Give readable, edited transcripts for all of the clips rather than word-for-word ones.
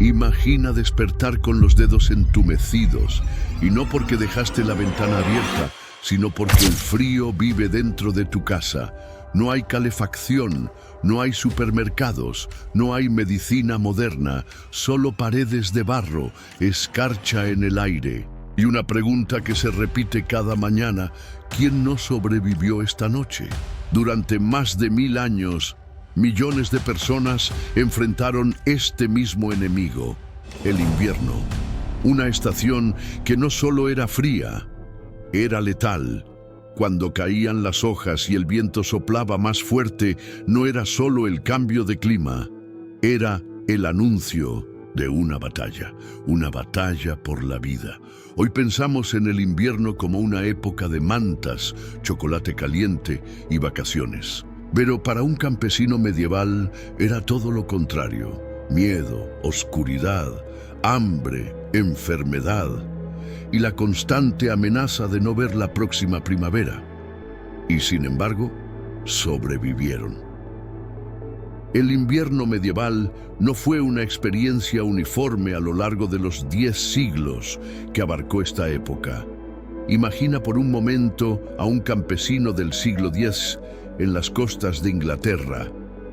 Imagina despertar con los dedos entumecidos, y no porque dejaste la ventana abierta, sino porque el frío vive dentro de tu casa. No hay calefacción, no hay supermercados, no hay medicina moderna, solo paredes de barro, escarcha en el aire. Y una pregunta que se repite cada mañana: ¿quién no sobrevivió esta noche? Durante más de 1000 años, millones de personas enfrentaron este mismo enemigo, el invierno. Una estación que no solo era fría, era letal. Cuando caían las hojas y el viento soplaba más fuerte, no era solo el cambio de clima, era el anuncio de una batalla por la vida. Hoy pensamos en el invierno como una época de mantas, chocolate caliente y vacaciones. Pero para un campesino medieval era todo lo contrario: miedo, oscuridad, hambre, enfermedad y la constante amenaza de no ver la próxima primavera. Y sin embargo, sobrevivieron. El invierno medieval no fue una experiencia uniforme a lo largo de los 10 siglos que abarcó esta época. Imagina por un momento a un campesino del siglo X en las costas de Inglaterra,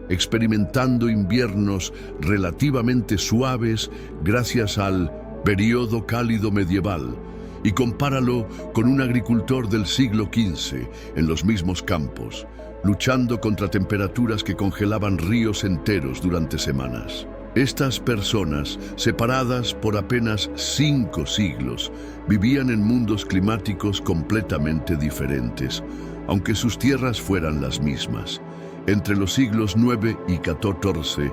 experimentando inviernos relativamente suaves gracias al periodo cálido medieval, y compáralo con un agricultor del siglo XV en los mismos campos, luchando contra temperaturas que congelaban ríos enteros durante semanas. Estas personas, separadas por apenas 5 siglos, vivían en mundos climáticos completamente diferentes, aunque sus tierras fueran las mismas. Entre los siglos IX y XIV,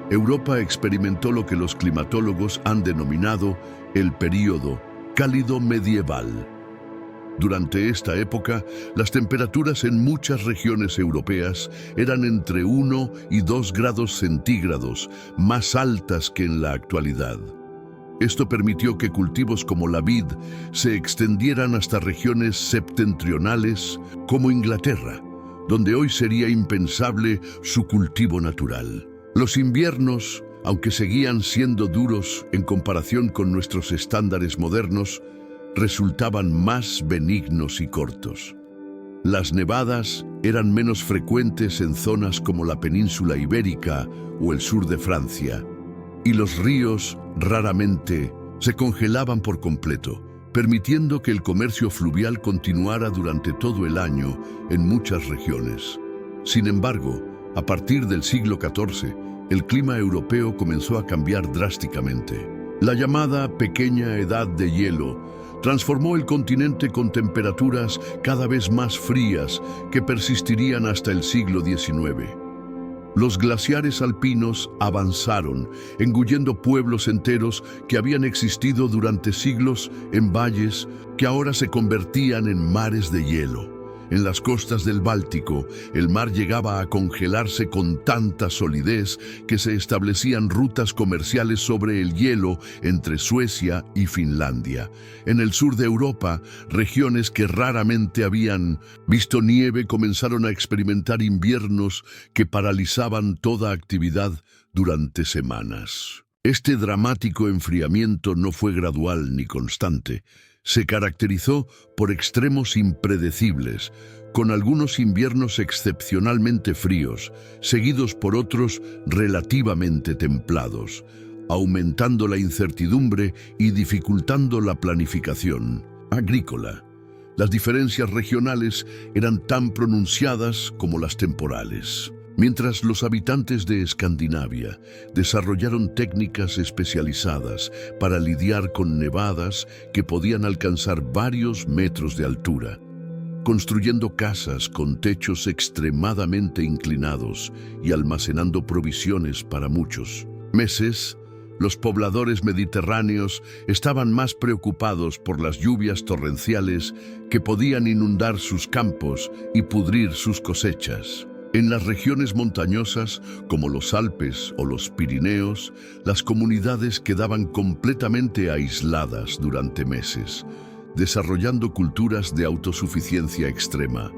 Europa experimentó lo que los climatólogos han denominado el período cálido medieval. Durante esta época, las temperaturas en muchas regiones europeas eran entre 1 y 2 grados centígrados, más altas que en la actualidad. Esto permitió que cultivos como la vid se extendieran hasta regiones septentrionales como Inglaterra, donde hoy sería impensable su cultivo natural. Los inviernos, aunque seguían siendo duros en comparación con nuestros estándares modernos, resultaban más benignos y cortos. Las nevadas eran menos frecuentes en zonas como la península ibérica o el sur de Francia, y los ríos raramente se congelaban por completo, permitiendo que el comercio fluvial continuara durante todo el año en muchas regiones. Sin embargo, a partir del siglo XIV, el clima europeo comenzó a cambiar drásticamente. La llamada Pequeña Edad de Hielo transformó el continente con temperaturas cada vez más frías que persistirían hasta el siglo XIX. Los glaciares alpinos avanzaron, engullendo pueblos enteros que habían existido durante siglos en valles que ahora se convertían en mares de hielo. En las costas del Báltico, el mar llegaba a congelarse con tanta solidez que se establecían rutas comerciales sobre el hielo entre Suecia y Finlandia. En el sur de Europa, regiones que raramente habían visto nieve comenzaron a experimentar inviernos que paralizaban toda actividad durante semanas. Este dramático enfriamiento no fue gradual ni constante. Se caracterizó por extremos impredecibles, con algunos inviernos excepcionalmente fríos, seguidos por otros relativamente templados, aumentando la incertidumbre y dificultando la planificación agrícola. Las diferencias regionales eran tan pronunciadas como las temporales. Mientras los habitantes de Escandinavia desarrollaron técnicas especializadas para lidiar con nevadas que podían alcanzar varios metros de altura, construyendo casas con techos extremadamente inclinados y almacenando provisiones para muchos meses, los pobladores mediterráneos estaban más preocupados por las lluvias torrenciales que podían inundar sus campos y pudrir sus cosechas. En las regiones montañosas, como los Alpes o los Pirineos, las comunidades quedaban completamente aisladas durante meses, desarrollando culturas de autosuficiencia extrema.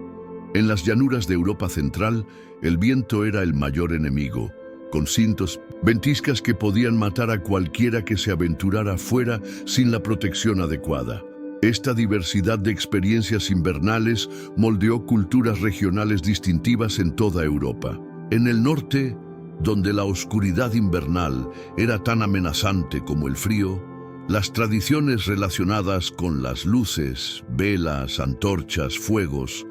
En las llanuras de Europa Central, el viento era el mayor enemigo, con cintos, ventiscas que podían matar a cualquiera que se aventurara fuera sin la protección adecuada. Esta diversidad de experiencias invernales moldeó culturas regionales distintivas en toda Europa. En el norte, donde la oscuridad invernal era tan amenazante como el frío, las tradiciones relacionadas con las luces, velas, antorchas, fuegos,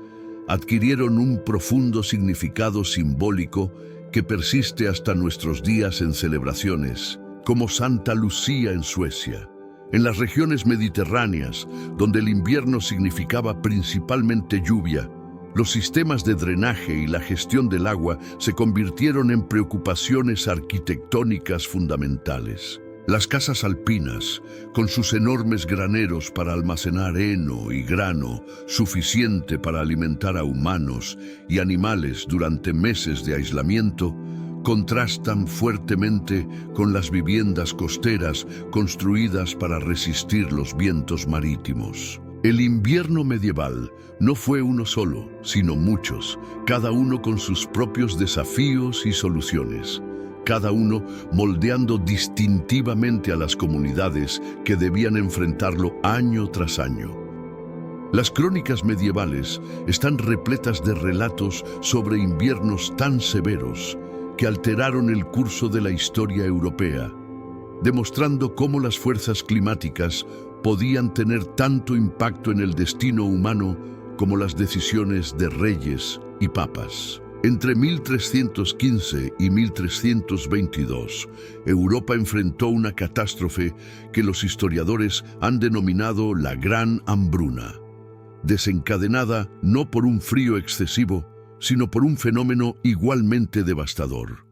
adquirieron un profundo significado simbólico que persiste hasta nuestros días en celebraciones, como Santa Lucía en Suecia. En las regiones mediterráneas, donde el invierno significaba principalmente lluvia, los sistemas de drenaje y la gestión del agua se convirtieron en preocupaciones arquitectónicas fundamentales. Las casas alpinas, con sus enormes graneros para almacenar heno y grano suficiente para alimentar a humanos y animales durante meses de aislamiento, contrastan fuertemente con las viviendas costeras construidas para resistir los vientos marítimos. El invierno medieval no fue uno solo, sino muchos, cada uno con sus propios desafíos y soluciones, cada uno moldeando distintivamente a las comunidades que debían enfrentarlo año tras año. Las crónicas medievales están repletas de relatos sobre inviernos tan severos que alteraron el curso de la historia europea, demostrando cómo las fuerzas climáticas podían tener tanto impacto en el destino humano como las decisiones de reyes y papas. Entre 1315 y 1322, Europa enfrentó una catástrofe que los historiadores han denominado la Gran Hambruna, desencadenada no por un frío excesivo, sino por un fenómeno igualmente devastador: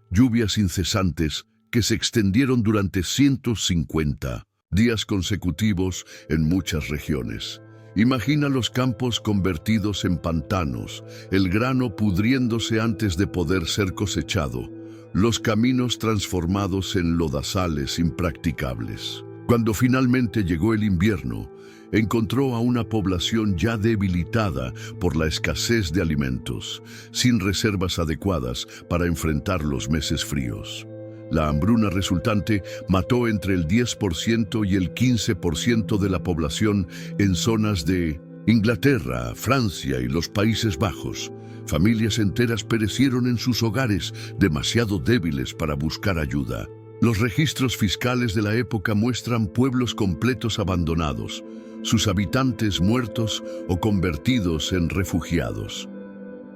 lluvias incesantes que se extendieron durante 150 días consecutivos en muchas regiones. Imagina los campos convertidos en pantanos, el grano pudriéndose antes de poder ser cosechado, los caminos transformados en lodazales impracticables. Cuando finalmente llegó el invierno, encontró a una población ya debilitada por la escasez de alimentos, sin reservas adecuadas para enfrentar los meses fríos. La hambruna resultante mató entre el 10% y el 15% de la población en zonas de Inglaterra, Francia y los Países Bajos. Familias enteras perecieron en sus hogares, demasiado débiles para buscar ayuda. Los registros fiscales de la época muestran pueblos completos abandonados, sus habitantes muertos o convertidos en refugiados.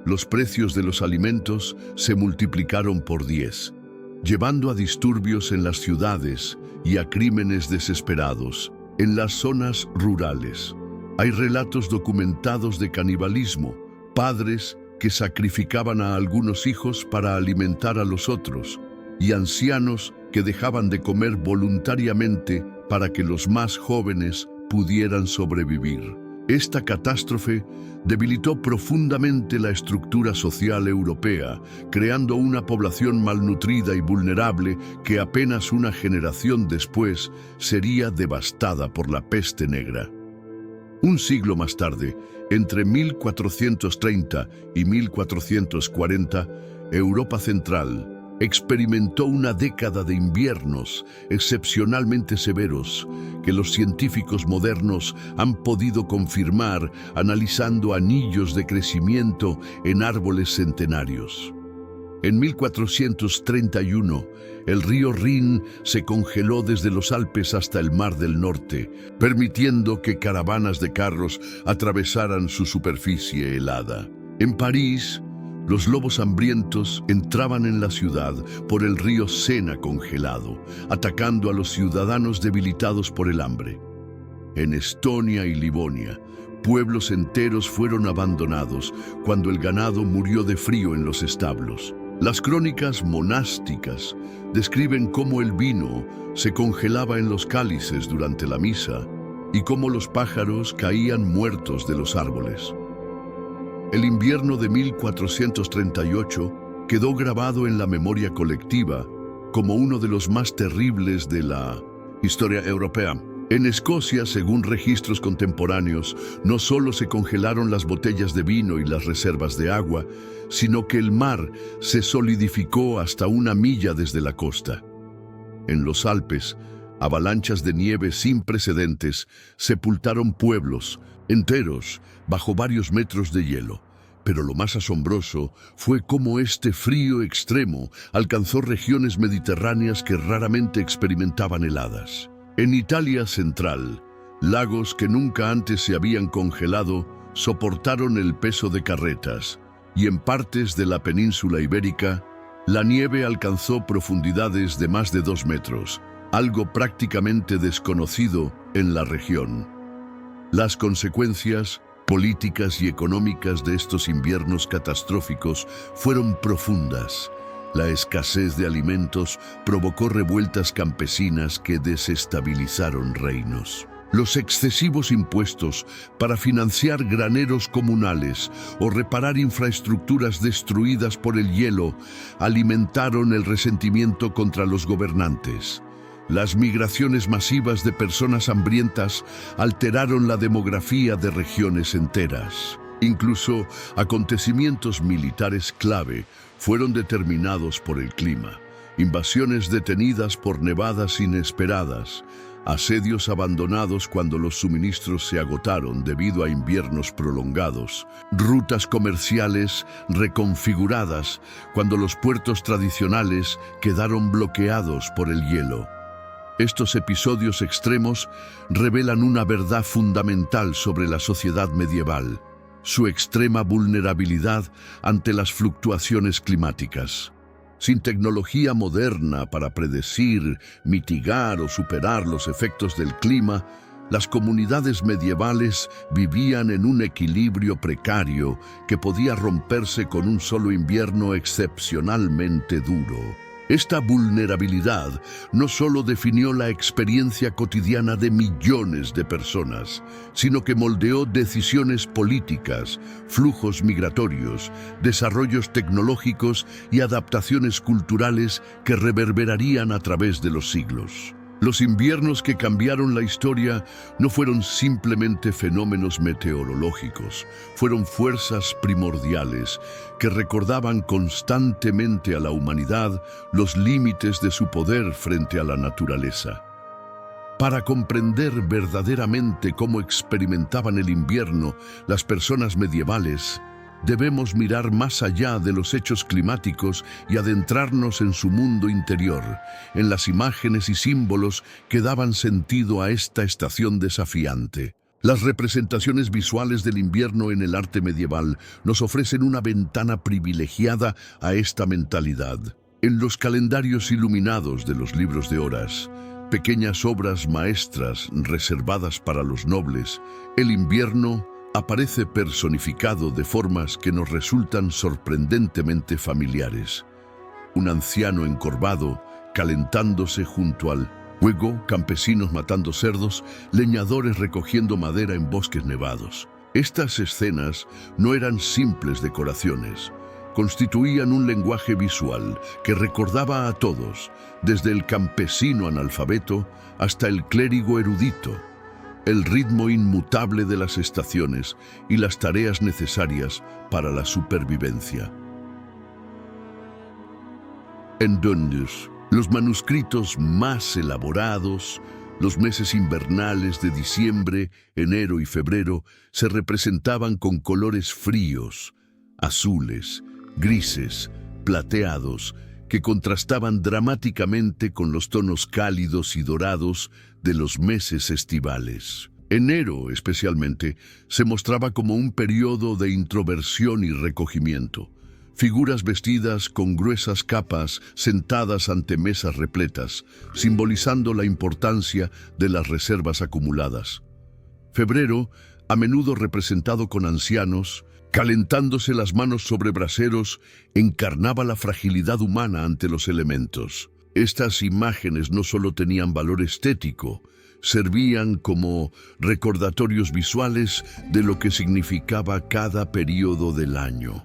Los precios de los alimentos se multiplicaron por 10, llevando a disturbios en las ciudades y a crímenes desesperados en las zonas rurales. Hay relatos documentados de canibalismo, padres que sacrificaban a algunos hijos para alimentar a los otros, y ancianos que dejaban de comer voluntariamente para que los más jóvenes pudieran sobrevivir. Esta catástrofe debilitó profundamente la estructura social europea, creando una población malnutrida y vulnerable que apenas una generación después sería devastada por la peste negra. Un siglo más tarde, entre 1430 y 1440, Europa Central experimentó una década de inviernos excepcionalmente severos que los científicos modernos han podido confirmar analizando anillos de crecimiento en árboles centenarios. En 1431, el río Rin se congeló desde los Alpes hasta el Mar del Norte, permitiendo que caravanas de carros atravesaran su superficie helada. En París, los lobos hambrientos entraban en la ciudad por el río Sena congelado, atacando a los ciudadanos debilitados por el hambre. En Estonia y Livonia, pueblos enteros fueron abandonados cuando el ganado murió de frío en los establos. Las crónicas monásticas describen cómo el vino se congelaba en los cálices durante la misa y cómo los pájaros caían muertos de los árboles. El invierno de 1438 quedó grabado en la memoria colectiva como uno de los más terribles de la historia europea. En Escocia, según registros contemporáneos, no solo se congelaron las botellas de vino y las reservas de agua, sino que el mar se solidificó hasta 1 milla desde la costa. En los Alpes, avalanchas de nieve sin precedentes sepultaron pueblos enteros bajo varios metros de hielo. Pero lo más asombroso fue cómo este frío extremo alcanzó regiones mediterráneas que raramente experimentaban heladas. En Italia central, lagos que nunca antes se habían congelado soportaron el peso de carretas, y en partes de la península ibérica, la nieve alcanzó profundidades de más de 2 metros, algo prácticamente desconocido en la región. Las consecuencias políticas y económicas de estos inviernos catastróficos fueron profundas. La escasez de alimentos provocó revueltas campesinas que desestabilizaron reinos. Los excesivos impuestos para financiar graneros comunales o reparar infraestructuras destruidas por el hielo alimentaron el resentimiento contra los gobernantes. Las migraciones masivas de personas hambrientas alteraron la demografía de regiones enteras. Incluso acontecimientos militares clave fueron determinados por el clima. Invasiones detenidas por nevadas inesperadas, asedios abandonados cuando los suministros se agotaron debido a inviernos prolongados, rutas comerciales reconfiguradas cuando los puertos tradicionales quedaron bloqueados por el hielo. Estos episodios extremos revelan una verdad fundamental sobre la sociedad medieval: su extrema vulnerabilidad ante las fluctuaciones climáticas. Sin tecnología moderna para predecir, mitigar o superar los efectos del clima, las comunidades medievales vivían en un equilibrio precario que podía romperse con un solo invierno excepcionalmente duro. Esta vulnerabilidad no solo definió la experiencia cotidiana de millones de personas, sino que moldeó decisiones políticas, flujos migratorios, desarrollos tecnológicos y adaptaciones culturales que reverberarían a través de los siglos. Los inviernos que cambiaron la historia no fueron simplemente fenómenos meteorológicos, fueron fuerzas primordiales que recordaban constantemente a la humanidad los límites de su poder frente a la naturaleza. Para comprender verdaderamente cómo experimentaban el invierno las personas medievales, debemos mirar más allá de los hechos climáticos y adentrarnos en su mundo interior, en las imágenes y símbolos que daban sentido a esta estación desafiante. Las representaciones visuales del invierno en el arte medieval nos ofrecen una ventana privilegiada a esta mentalidad. En los calendarios iluminados de los libros de horas, pequeñas obras maestras reservadas para los nobles, el invierno aparece personificado de formas que nos resultan sorprendentemente familiares. Un anciano encorvado calentándose junto al fuego, campesinos matando cerdos, leñadores recogiendo madera en bosques nevados. Estas escenas no eran simples decoraciones, constituían un lenguaje visual que recordaba a todos, desde el campesino analfabeto hasta el clérigo erudito, el ritmo inmutable de las estaciones y las tareas necesarias para la supervivencia. Entonces, los manuscritos más elaborados, los meses invernales de diciembre, enero y febrero, se representaban con colores fríos, azules, grises, plateados, que contrastaban dramáticamente con los tonos cálidos y dorados de los meses estivales. Enero, especialmente, se mostraba como un periodo de introversión y recogimiento. Figuras vestidas con gruesas capas sentadas ante mesas repletas, simbolizando la importancia de las reservas acumuladas. Febrero, a menudo representado con ancianos, calentándose las manos sobre braseros, encarnaba la fragilidad humana ante los elementos. Estas imágenes no solo tenían valor estético, servían como recordatorios visuales de lo que significaba cada periodo del año,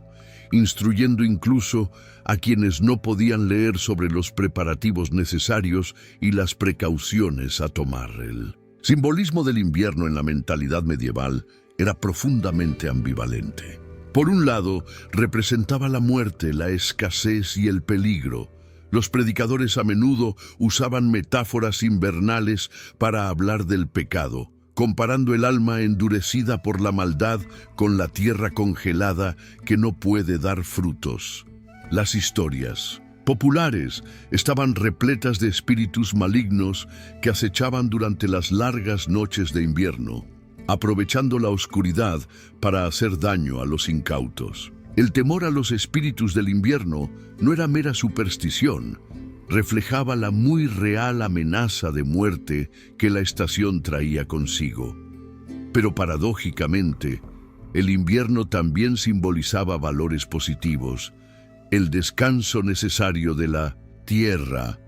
instruyendo incluso a quienes no podían leer sobre los preparativos necesarios y las precauciones a tomar. El Simbolismo del invierno en la mentalidad medieval era profundamente ambivalente. Por un lado, representaba la muerte, la escasez y el peligro. Los predicadores a menudo usaban metáforas invernales para hablar del pecado, comparando el alma endurecida por la maldad con la tierra congelada que no puede dar frutos. Las historias populares estaban repletas de espíritus malignos que acechaban durante las largas noches de invierno, aprovechando la oscuridad para hacer daño a los incautos. El temor a los espíritus del invierno no era mera superstición, reflejaba la muy real amenaza de muerte que la estación traía consigo. Pero paradójicamente, el invierno también simbolizaba valores positivos: el descanso necesario de la tierra,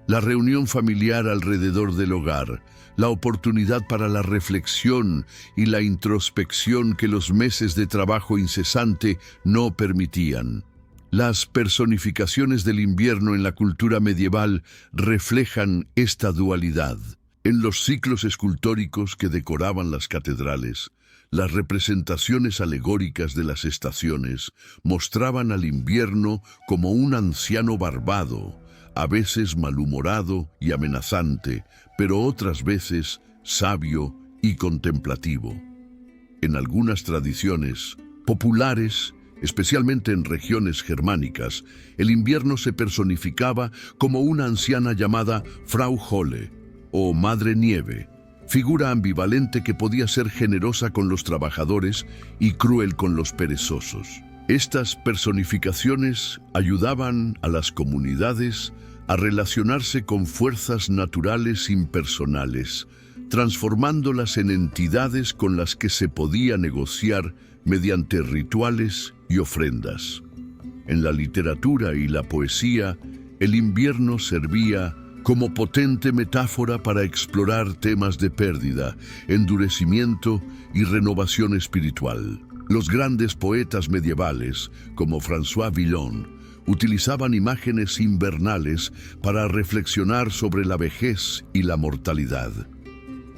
la reunión familiar alrededor del hogar, la oportunidad para la reflexión y la introspección que los meses de trabajo incesante no permitían. Las personificaciones del invierno en la cultura medieval reflejan esta dualidad. En los ciclos escultóricos que decoraban las catedrales, las representaciones alegóricas de las estaciones mostraban al invierno como un anciano barbado, a veces malhumorado y amenazante, pero otras veces sabio y contemplativo. En algunas tradiciones populares, especialmente en regiones germánicas, el invierno se personificaba como una anciana llamada Frau Holle o Madre Nieve, figura ambivalente que podía ser generosa con los trabajadores y cruel con los perezosos. Estas personificaciones ayudaban a las comunidades a relacionarse con fuerzas naturales impersonales, transformándolas en entidades con las que se podía negociar mediante rituales y ofrendas. En la literatura y la poesía, el invierno servía como potente metáfora para explorar temas de pérdida, endurecimiento y renovación espiritual. Los grandes poetas medievales, como François Villon, utilizaban imágenes invernales para reflexionar sobre la vejez y la mortalidad.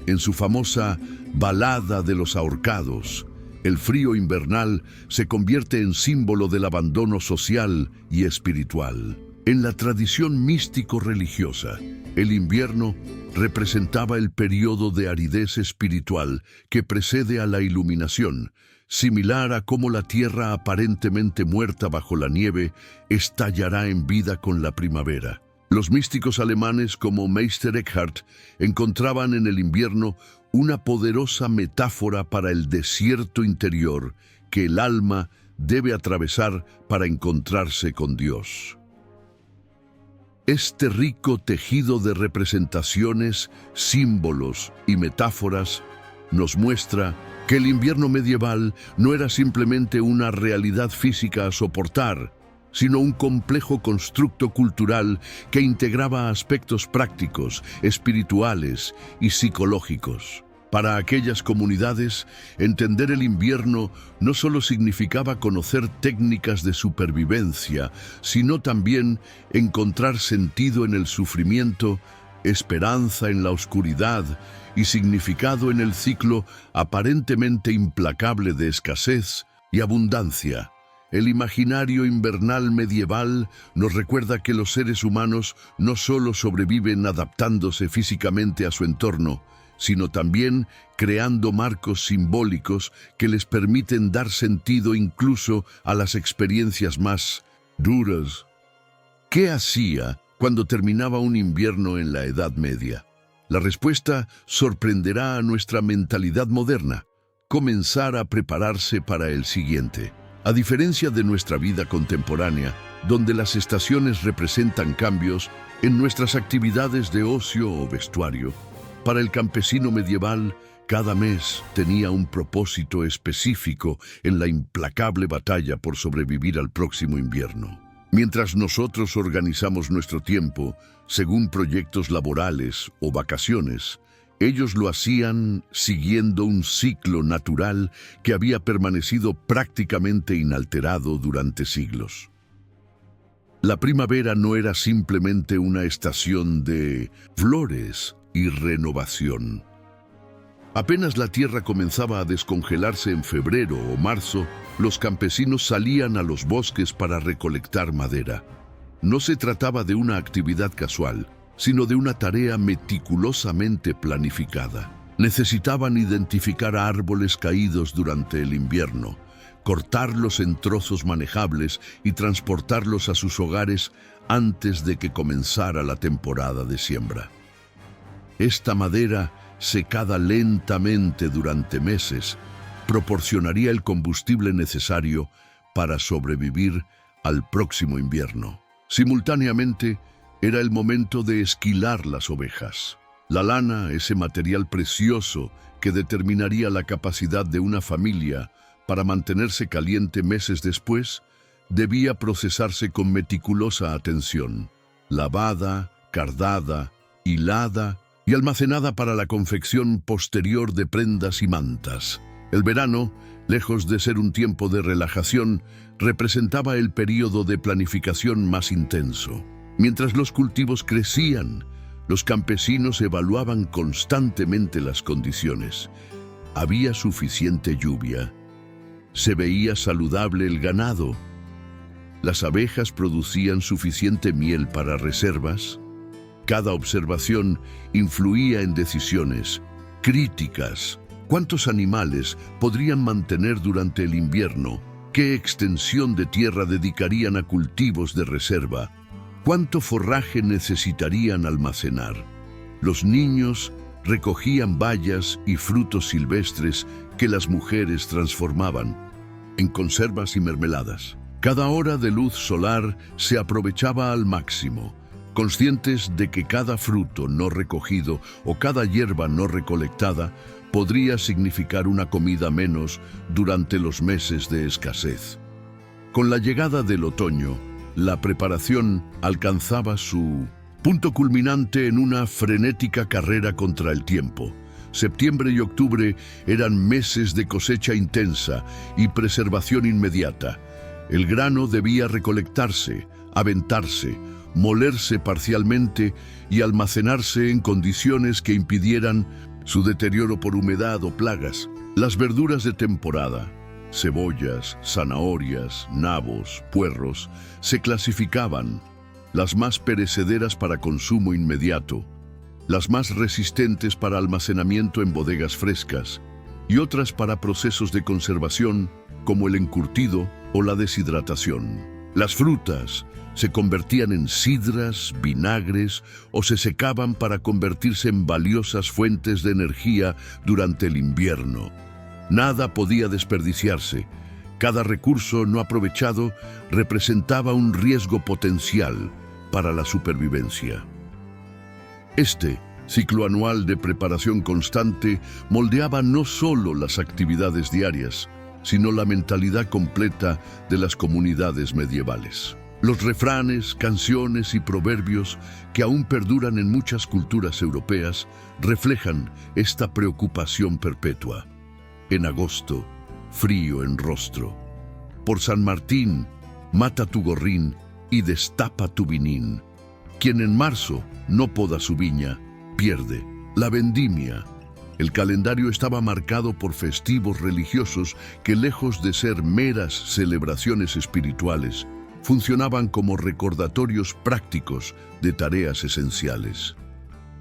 En su famosa Balada de los ahorcados, el frío invernal se convierte en símbolo del abandono social y espiritual. En la tradición místico-religiosa, el invierno representaba el periodo de aridez espiritual que precede a la iluminación, similar a cómo la tierra aparentemente muerta bajo la nieve estallará en vida con la primavera. Los místicos alemanes como Meister Eckhart encontraban en el invierno una poderosa metáfora para el desierto interior que el alma debe atravesar para encontrarse con Dios. Este rico tejido de representaciones, símbolos y metáforas nos muestra que el invierno medieval no era simplemente una realidad física a soportar, sino un complejo constructo cultural que integraba aspectos prácticos, espirituales y psicológicos. Para aquellas comunidades, entender el invierno no solo significaba conocer técnicas de supervivencia, sino también encontrar sentido en el sufrimiento, esperanza en la oscuridad y significado en el ciclo aparentemente implacable de escasez y abundancia. El imaginario invernal medieval nos recuerda que los seres humanos no solo sobreviven adaptándose físicamente a su entorno, sino también creando marcos simbólicos que les permiten dar sentido incluso a las experiencias más duras. ¿Qué hacía cuando terminaba un invierno en la Edad Media? La respuesta sorprenderá a nuestra mentalidad moderna: comenzar a prepararse para el siguiente. A diferencia de nuestra vida contemporánea, donde las estaciones representan cambios en nuestras actividades de ocio o vestuario, para el campesino medieval, cada mes tenía un propósito específico en la implacable batalla por sobrevivir al próximo invierno. Mientras nosotros organizamos nuestro tiempo según proyectos laborales o vacaciones, ellos lo hacían siguiendo un ciclo natural que había permanecido prácticamente inalterado durante siglos. La primavera no era simplemente una estación de flores y renovación. Apenas la tierra comenzaba a descongelarse en febrero o marzo, los campesinos salían a los bosques para recolectar madera. No se trataba de una actividad casual, sino de una tarea meticulosamente planificada. Necesitaban identificar árboles caídos durante el invierno, cortarlos en trozos manejables y transportarlos a sus hogares antes de que comenzara la temporada de siembra. Esta madera, secada lentamente durante meses, proporcionaría el combustible necesario para sobrevivir al próximo invierno. Simultáneamente, era el momento de esquilar las ovejas. La lana, ese material precioso que determinaría la capacidad de una familia para mantenerse caliente meses después, debía procesarse con meticulosa atención, lavada, cardada, hilada y almacenada para la confección posterior de prendas y mantas. El verano, lejos de ser un tiempo de relajación, representaba el período de planificación más intenso. Mientras los cultivos crecían, los campesinos evaluaban constantemente las condiciones. Había suficiente lluvia. Se veía saludable el ganado. Las abejas producían suficiente miel para reservas. Cada observación influía en decisiones críticas. ¿Cuántos animales podrían mantener durante el invierno? ¿Qué extensión de tierra dedicarían a cultivos de reserva? ¿Cuánto forraje necesitarían almacenar? Los niños recogían bayas y frutos silvestres que las mujeres transformaban en conservas y mermeladas. Cada hora de luz solar se aprovechaba al máximo, conscientes de que cada fruto no recogido o cada hierba no recolectada podría significar una comida menos durante los meses de escasez. Con la llegada del otoño, la preparación alcanzaba su punto culminante en una frenética carrera contra el tiempo. Septiembre y octubre eran meses de cosecha intensa y preservación inmediata. El grano debía recolectarse, aventarse, molerse parcialmente y almacenarse en condiciones que impidieran su deterioro por humedad o plagas. Las verduras de temporada, cebollas, zanahorias, nabos, puerros, se clasificaban, las más perecederas para consumo inmediato, las más resistentes para almacenamiento en bodegas frescas y otras para procesos de conservación como el encurtido o la deshidratación. Las frutas se convertían en sidras, vinagres o se secaban para convertirse en valiosas fuentes de energía durante el invierno. Nada podía desperdiciarse. Cada recurso no aprovechado representaba un riesgo potencial para la supervivencia. Este ciclo anual de preparación constante moldeaba no solo las actividades diarias, sino la mentalidad completa de las comunidades medievales. Los refranes, canciones y proverbios que aún perduran en muchas culturas europeas reflejan esta preocupación perpetua. En agosto, frío en rostro. Por San Martín, mata tu gorrín y destapa tu vinín. Quien en marzo no poda su viña, pierde. La vendimia. El calendario estaba marcado por festivos religiosos que, lejos de ser meras celebraciones espirituales, funcionaban como recordatorios prácticos de tareas esenciales.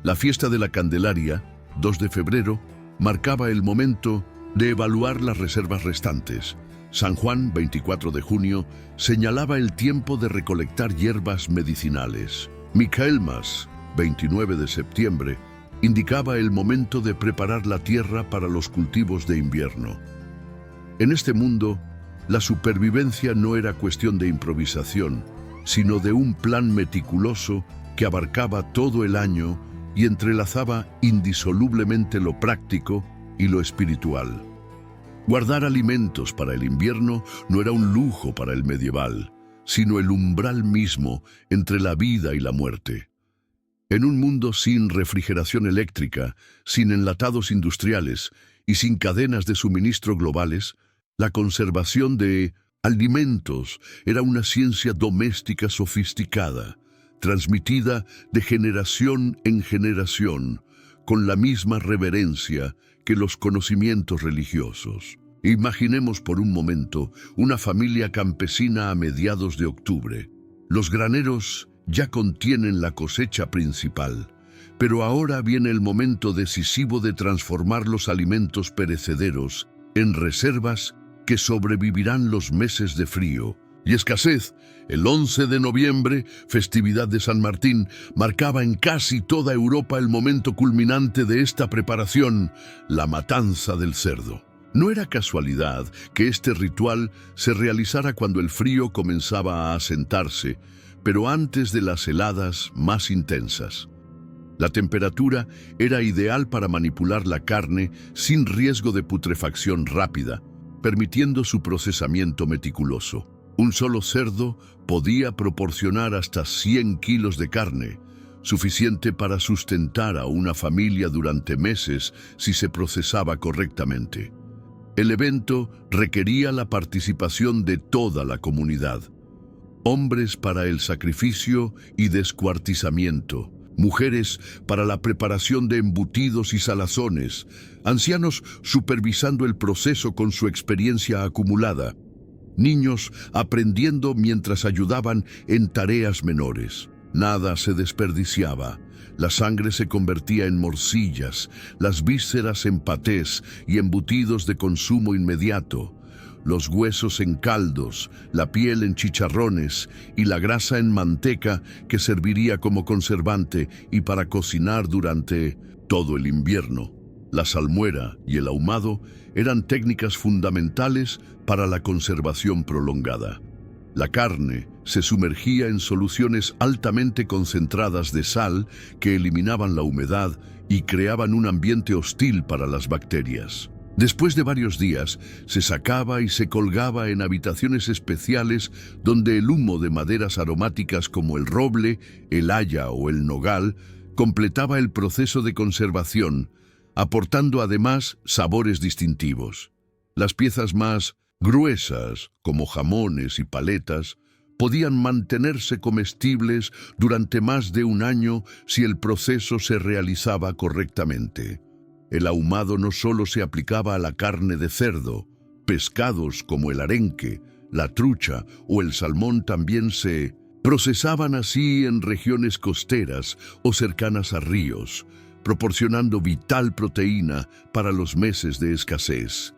La fiesta de la Candelaria, 2 de febrero, marcaba el momento de evaluar las reservas restantes. San Juan, 24 de junio, señalaba el tiempo de recolectar hierbas medicinales. Michaelmas, 29 de septiembre, indicaba el momento de preparar la tierra para los cultivos de invierno. En este mundo, la supervivencia no era cuestión de improvisación, sino de un plan meticuloso que abarcaba todo el año y entrelazaba indisolublemente lo práctico y lo espiritual. Guardar alimentos para el invierno no era un lujo para el medieval, sino el umbral mismo entre la vida y la muerte. En un mundo sin refrigeración eléctrica, sin enlatados industriales y sin cadenas de suministro globales, la conservación de alimentos era una ciencia doméstica sofisticada, transmitida de generación en generación, con la misma reverencia que los conocimientos religiosos. Imaginemos por un momento una familia campesina a mediados de octubre. Los graneros ya contienen la cosecha principal, pero ahora viene el momento decisivo de transformar los alimentos perecederos en reservas que sobrevivirán los meses de frío y escasez. El 11 de noviembre, festividad de San Martín, marcaba en casi toda Europa el momento culminante de esta preparación, la matanza del cerdo. No era casualidad que este ritual se realizara cuando el frío comenzaba a asentarse, pero antes de las heladas más intensas. La temperatura era ideal para manipular la carne sin riesgo de putrefacción rápida, permitiendo su procesamiento meticuloso. Un solo cerdo podía proporcionar hasta 100 kilos de carne, suficiente para sustentar a una familia durante meses si se procesaba correctamente. El evento requería la participación de toda la comunidad. Hombres para el sacrificio y descuartizamiento, mujeres para la preparación de embutidos y salazones, ancianos supervisando el proceso con su experiencia acumulada, niños aprendiendo mientras ayudaban en tareas menores. Nada se desperdiciaba. La sangre se convertía en morcillas, las vísceras en patés y embutidos de consumo inmediato, los huesos en caldos, la piel en chicharrones y la grasa en manteca que serviría como conservante y para cocinar durante todo el invierno. La salmuera y el ahumado eran técnicas fundamentales para la conservación prolongada. La carne se sumergía en soluciones altamente concentradas de sal que eliminaban la humedad y creaban un ambiente hostil para las bacterias. Después de varios días, se sacaba y se colgaba en habitaciones especiales donde el humo de maderas aromáticas como el roble, el haya o el nogal completaba el proceso de conservación, aportando además sabores distintivos. Las piezas más gruesas, como jamones y paletas, podían mantenerse comestibles durante más de un año si el proceso se realizaba correctamente. El ahumado no solo se aplicaba a la carne de cerdo, pescados como el arenque, la trucha o el salmón también se procesaban así en regiones costeras o cercanas a ríos, proporcionando vital proteína para los meses de escasez.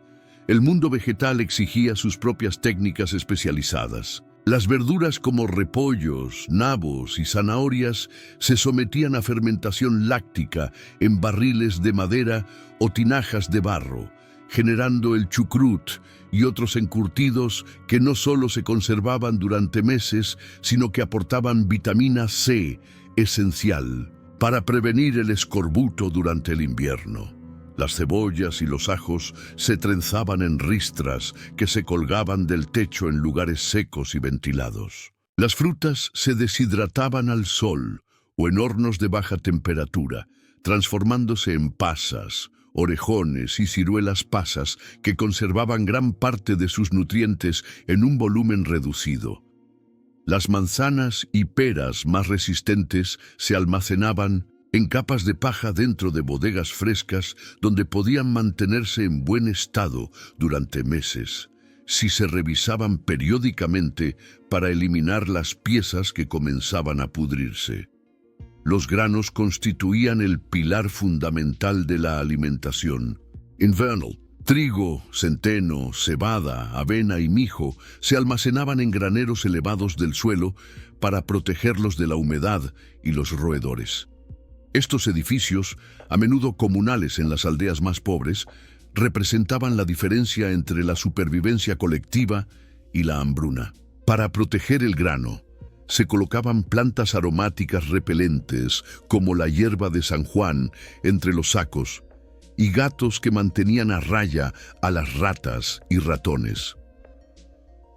El mundo vegetal exigía sus propias técnicas especializadas. Las verduras como repollos, nabos y zanahorias se sometían a fermentación láctica en barriles de madera o tinajas de barro, generando el chucrut y otros encurtidos que no solo se conservaban durante meses, sino que aportaban vitamina C, esencial para prevenir el escorbuto durante el invierno. Las cebollas y los ajos se trenzaban en ristras que se colgaban del techo en lugares secos y ventilados. Las frutas se deshidrataban al sol o en hornos de baja temperatura, transformándose en pasas, orejones y ciruelas pasas que conservaban gran parte de sus nutrientes en un volumen reducido. Las manzanas y peras más resistentes se almacenaban en capas de paja dentro de bodegas frescas donde podían mantenerse en buen estado durante meses, si se revisaban periódicamente para eliminar las piezas que comenzaban a pudrirse. Los granos constituían el pilar fundamental de la alimentación. Invernal, trigo, centeno, cebada, avena y mijo se almacenaban en graneros elevados del suelo para protegerlos de la humedad y los roedores. Estos edificios, a menudo comunales en las aldeas más pobres, representaban la diferencia entre la supervivencia colectiva y la hambruna. Para proteger el grano, se colocaban plantas aromáticas repelentes, como la hierba de San Juan, entre los sacos, y gatos que mantenían a raya a las ratas y ratones.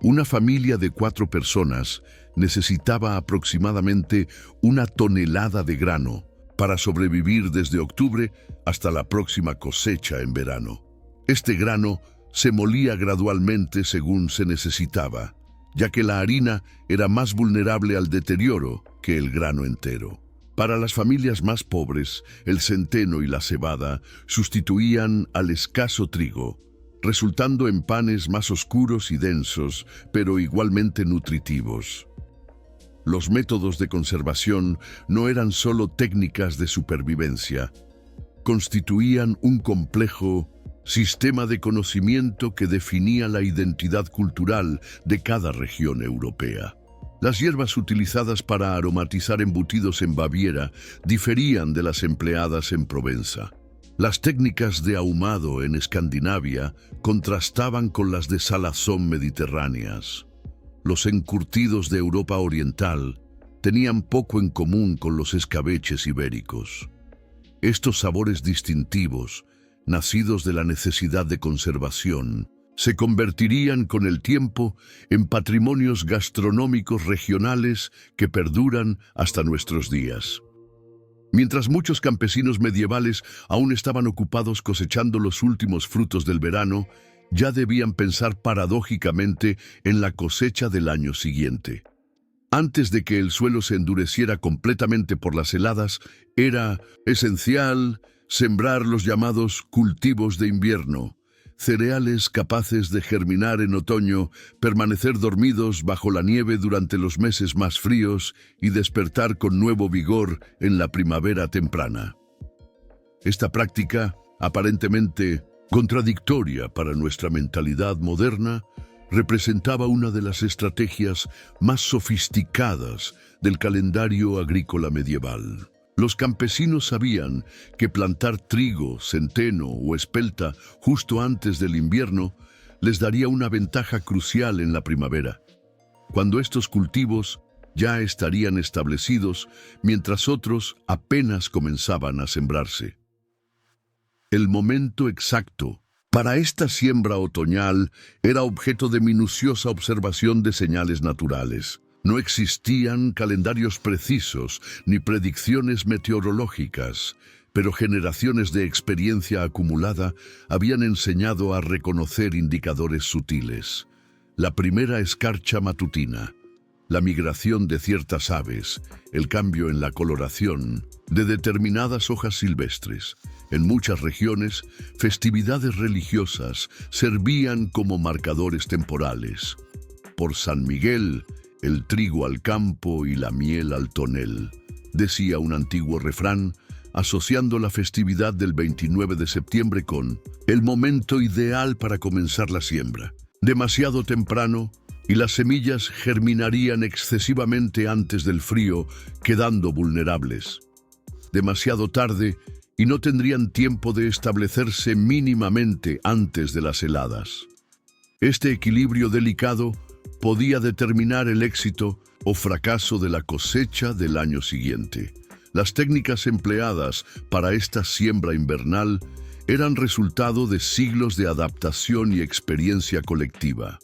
Una familia de 4 personas necesitaba aproximadamente 1 tonelada de grano para sobrevivir desde octubre hasta la próxima cosecha en verano. Este grano se molía gradualmente según se necesitaba, ya que la harina era más vulnerable al deterioro que el grano entero. Para las familias más pobres, el centeno y la cebada sustituían al escaso trigo, resultando en panes más oscuros y densos, pero igualmente nutritivos. Los métodos de conservación no eran solo técnicas de supervivencia, constituían un complejo sistema de conocimiento que definía la identidad cultural de cada región europea. Las hierbas utilizadas para aromatizar embutidos en Baviera diferían de las empleadas en Provenza. Las técnicas de ahumado en Escandinavia contrastaban con las de salazón mediterráneas. Los encurtidos de Europa Oriental tenían poco en común con los escabeches ibéricos. Estos sabores distintivos, nacidos de la necesidad de conservación, se convertirían con el tiempo en patrimonios gastronómicos regionales que perduran hasta nuestros días. Mientras muchos campesinos medievales aún estaban ocupados cosechando los últimos frutos del verano, ya debían pensar paradójicamente en la cosecha del año siguiente. Antes de que el suelo se endureciera completamente por las heladas, era esencial sembrar los llamados cultivos de invierno, cereales capaces de germinar en otoño, permanecer dormidos bajo la nieve durante los meses más fríos y despertar con nuevo vigor en la primavera temprana. Esta práctica, aparentemente contradictoria para nuestra mentalidad moderna, representaba una de las estrategias más sofisticadas del calendario agrícola medieval. Los campesinos sabían que plantar trigo, centeno o espelta justo antes del invierno les daría una ventaja crucial en la primavera, cuando estos cultivos ya estarían establecidos, mientras otros apenas comenzaban a sembrarse. El momento exacto para esta siembra otoñal era objeto de minuciosa observación de señales naturales. No existían calendarios precisos ni predicciones meteorológicas, pero generaciones de experiencia acumulada habían enseñado a reconocer indicadores sutiles. La primera escarcha matutina, la migración de ciertas aves, el cambio en la coloración de determinadas hojas silvestres. En muchas regiones, festividades religiosas servían como marcadores temporales. Por San Miguel, el trigo al campo y la miel al tonel, decía un antiguo refrán, asociando la festividad del 29 de septiembre con el momento ideal para comenzar la siembra. Demasiado temprano, y las semillas germinarían excesivamente antes del frío, quedando vulnerables. Demasiado tarde, y no tendrían tiempo de establecerse mínimamente antes de las heladas. Este equilibrio delicado podía determinar el éxito o fracaso de la cosecha del año siguiente. Las técnicas empleadas para esta siembra invernal eran resultado de siglos de adaptación y experiencia colectiva.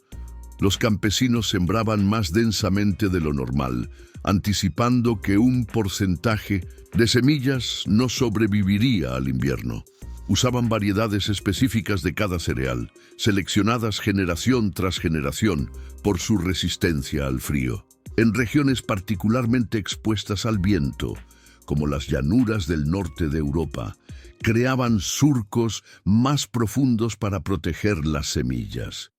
Los campesinos sembraban más densamente de lo normal, anticipando que un porcentaje de semillas no sobreviviría al invierno. Usaban variedades específicas de cada cereal, seleccionadas generación tras generación por su resistencia al frío. En regiones particularmente expuestas al viento, como las llanuras del norte de Europa, creaban surcos más profundos para proteger las semillas.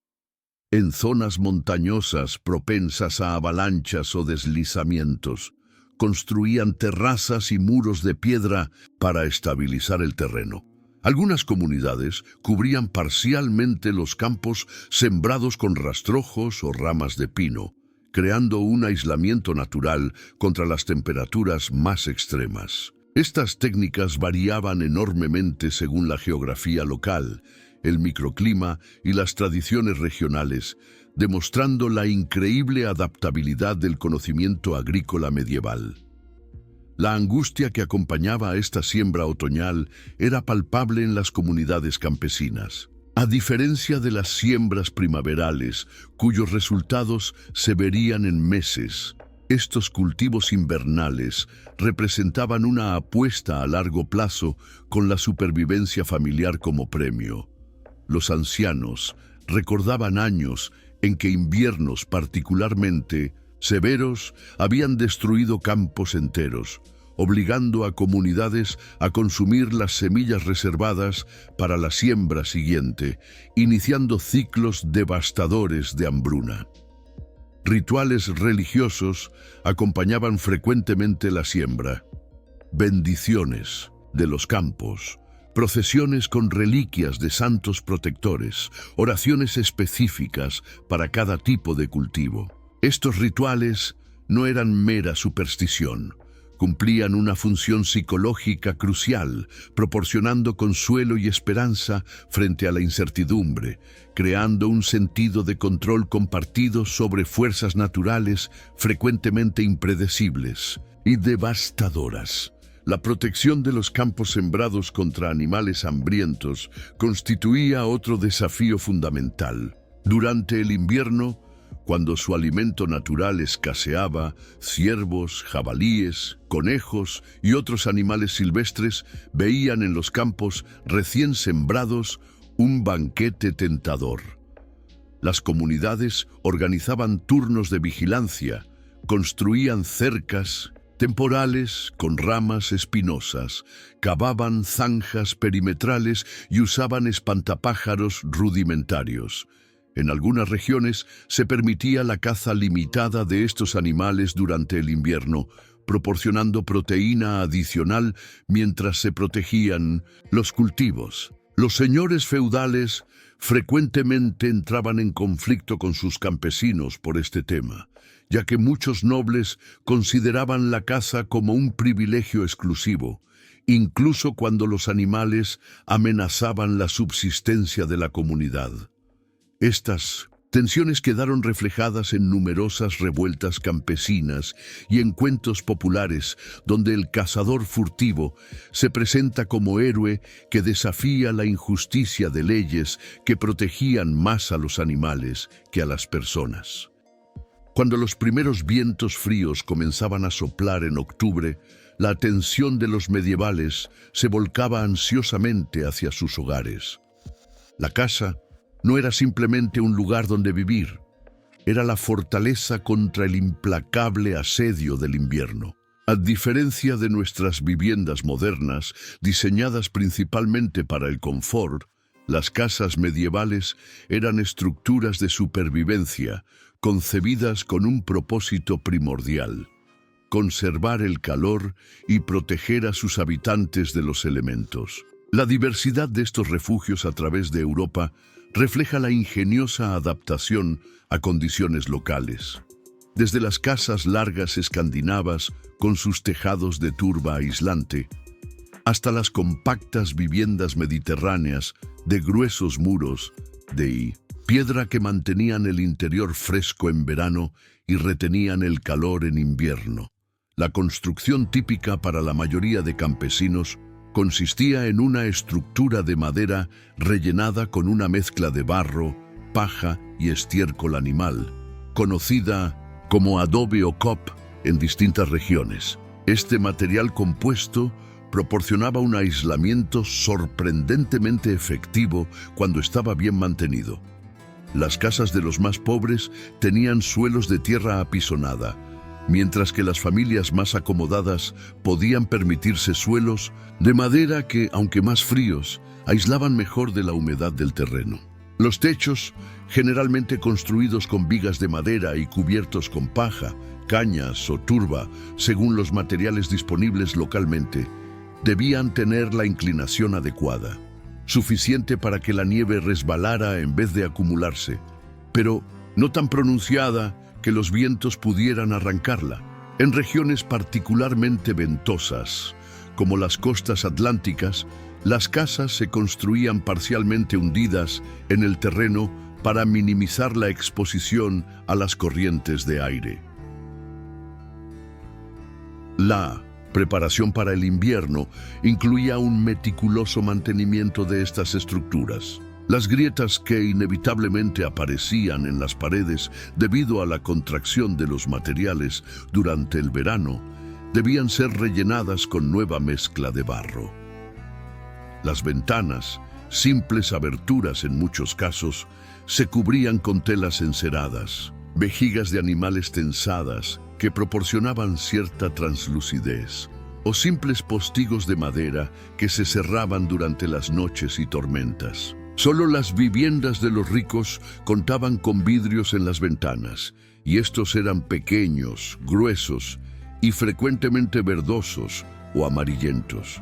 En zonas montañosas propensas a avalanchas o deslizamientos, construían terrazas y muros de piedra para estabilizar el terreno. Algunas comunidades cubrían parcialmente los campos sembrados con rastrojos o ramas de pino, creando un aislamiento natural contra las temperaturas más extremas. Estas técnicas variaban enormemente según la geografía local, el microclima y las tradiciones regionales, demostrando la increíble adaptabilidad del conocimiento agrícola medieval. La angustia que acompañaba a esta siembra otoñal era palpable en las comunidades campesinas. A diferencia de las siembras primaverales, cuyos resultados se verían en meses, estos cultivos invernales representaban una apuesta a largo plazo con la supervivencia familiar como premio. Los ancianos recordaban años en que inviernos particularmente severos habían destruido campos enteros, obligando a comunidades a consumir las semillas reservadas para la siembra siguiente, iniciando ciclos devastadores de hambruna. Rituales religiosos acompañaban frecuentemente la siembra. Bendiciones de los campos, procesiones con reliquias de santos protectores, oraciones específicas para cada tipo de cultivo. Estos rituales no eran mera superstición. Cumplían una función psicológica crucial, proporcionando consuelo y esperanza frente a la incertidumbre, creando un sentido de control compartido sobre fuerzas naturales frecuentemente impredecibles y devastadoras. La protección de los campos sembrados contra animales hambrientos constituía otro desafío fundamental. Durante el invierno, cuando su alimento natural escaseaba, ciervos, jabalíes, conejos y otros animales silvestres veían en los campos recién sembrados un banquete tentador. Las comunidades organizaban turnos de vigilancia, construían cercas temporales con ramas espinosas, cavaban zanjas perimetrales y usaban espantapájaros rudimentarios. En algunas regiones se permitía la caza limitada de estos animales durante el invierno, proporcionando proteína adicional mientras se protegían los cultivos. Los señores feudales frecuentemente entraban en conflicto con sus campesinos por este tema, ya que muchos nobles consideraban la caza como un privilegio exclusivo, incluso cuando los animales amenazaban la subsistencia de la comunidad. Estas tensiones quedaron reflejadas en numerosas revueltas campesinas y en cuentos populares donde el cazador furtivo se presenta como héroe que desafía la injusticia de leyes que protegían más a los animales que a las personas. Cuando los primeros vientos fríos comenzaban a soplar en octubre, la atención de los medievales se volcaba ansiosamente hacia sus hogares. La casa no era simplemente un lugar donde vivir, era la fortaleza contra el implacable asedio del invierno. A diferencia de nuestras viviendas modernas, diseñadas principalmente para el confort, las casas medievales eran estructuras de supervivencia, concebidas con un propósito primordial: conservar el calor y proteger a sus habitantes de los elementos. La diversidad de estos refugios a través de Europa refleja la ingeniosa adaptación a condiciones locales. Desde las casas largas escandinavas con sus tejados de turba aislante, hasta las compactas viviendas mediterráneas de gruesos muros de piedra que mantenían el interior fresco en verano y retenían el calor en invierno. La construcción típica para la mayoría de campesinos consistía en una estructura de madera rellenada con una mezcla de barro, paja y estiércol animal, conocida como adobe o cop en distintas regiones. Este material compuesto proporcionaba un aislamiento sorprendentemente efectivo cuando estaba bien mantenido. Las casas de los más pobres tenían suelos de tierra apisonada, mientras que las familias más acomodadas podían permitirse suelos de madera que, aunque más fríos, aislaban mejor de la humedad del terreno. Los techos, generalmente construidos con vigas de madera y cubiertos con paja, cañas o turba, según los materiales disponibles localmente, debían tener la inclinación adecuada, suficiente para que la nieve resbalara en vez de acumularse, pero no tan pronunciada que los vientos pudieran arrancarla. En regiones particularmente ventosas, como las costas atlánticas, las casas se construían parcialmente hundidas en el terreno para minimizar la exposición a las corrientes de aire. La preparación para el invierno incluía un meticuloso mantenimiento de estas estructuras. Las grietas que inevitablemente aparecían en las paredes debido a la contracción de los materiales durante el verano debían ser rellenadas con nueva mezcla de barro. Las ventanas, simples aberturas en muchos casos, se cubrían con telas enceradas, vejigas de animales tensadas que proporcionaban cierta translucidez. o simples postigos de madera que se cerraban durante las noches y tormentas. Solo las viviendas de los ricos contaban con vidrios en las ventanas, y estos eran pequeños, gruesos y frecuentemente verdosos o amarillentos.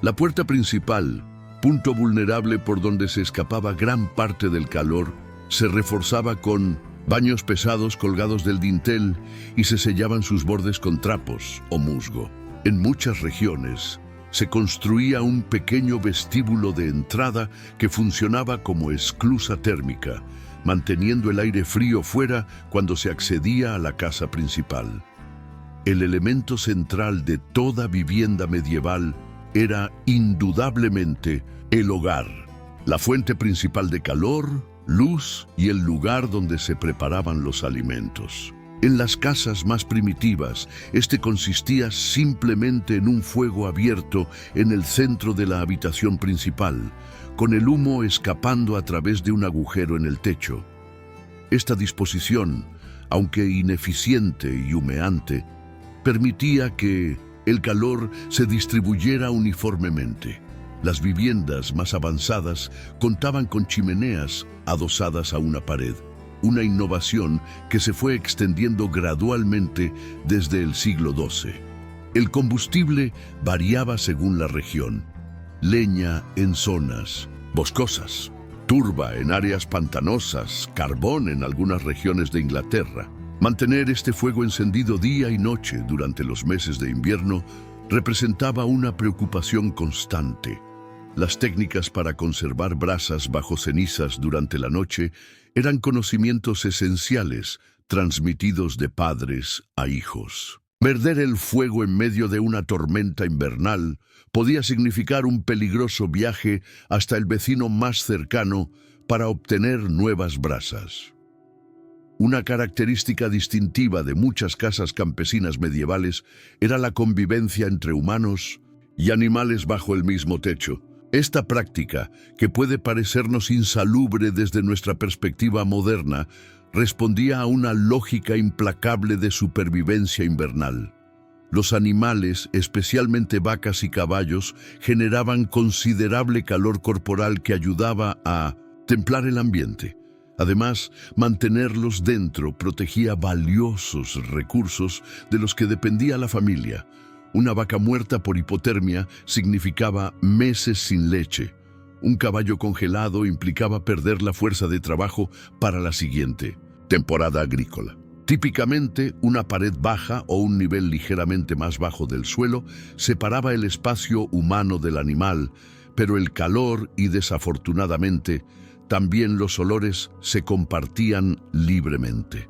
La puerta principal, punto vulnerable por donde se escapaba gran parte del calor, se reforzaba con baños pesados colgados del dintel y se sellaban sus bordes con trapos o musgo. En muchas regiones se construía un pequeño vestíbulo de entrada que funcionaba como esclusa térmica, manteniendo el aire frío fuera cuando se accedía a la casa principal. El elemento central de toda vivienda medieval era indudablemente el hogar, la fuente principal de calor, luz y el lugar donde se preparaban los alimentos. En las casas más primitivas, este consistía simplemente en un fuego abierto en el centro de la habitación principal, con el humo escapando a través de un agujero en el techo. Esta disposición, aunque ineficiente y humeante, permitía que el calor se distribuyera uniformemente. Las viviendas más avanzadas contaban con chimeneas adosadas a una pared, una innovación que se fue extendiendo gradualmente desde el siglo XII. El combustible variaba según la región: leña en zonas boscosas, turba en áreas pantanosas, carbón en algunas regiones de Inglaterra. Mantener este fuego encendido día y noche durante los meses de invierno representaba una preocupación constante. Las técnicas para conservar brasas bajo cenizas durante la noche eran conocimientos esenciales transmitidos de padres a hijos. Perder el fuego en medio de una tormenta invernal podía significar un peligroso viaje hasta el vecino más cercano para obtener nuevas brasas. Una característica distintiva de muchas casas campesinas medievales era la convivencia entre humanos y animales bajo el mismo techo. Esta práctica, que puede parecernos insalubre desde nuestra perspectiva moderna, respondía a una lógica implacable de supervivencia invernal. Los animales, especialmente vacas y caballos, generaban considerable calor corporal que ayudaba a templar el ambiente. Además, mantenerlos dentro protegía valiosos recursos de los que dependía la familia. Una vaca muerta por hipotermia significaba meses sin leche. Un caballo congelado implicaba perder la fuerza de trabajo para la siguiente temporada agrícola. Típicamente, una pared baja o un nivel ligeramente más bajo del suelo separaba el espacio humano del animal, pero el calor y, desafortunadamente, también los olores se compartían libremente.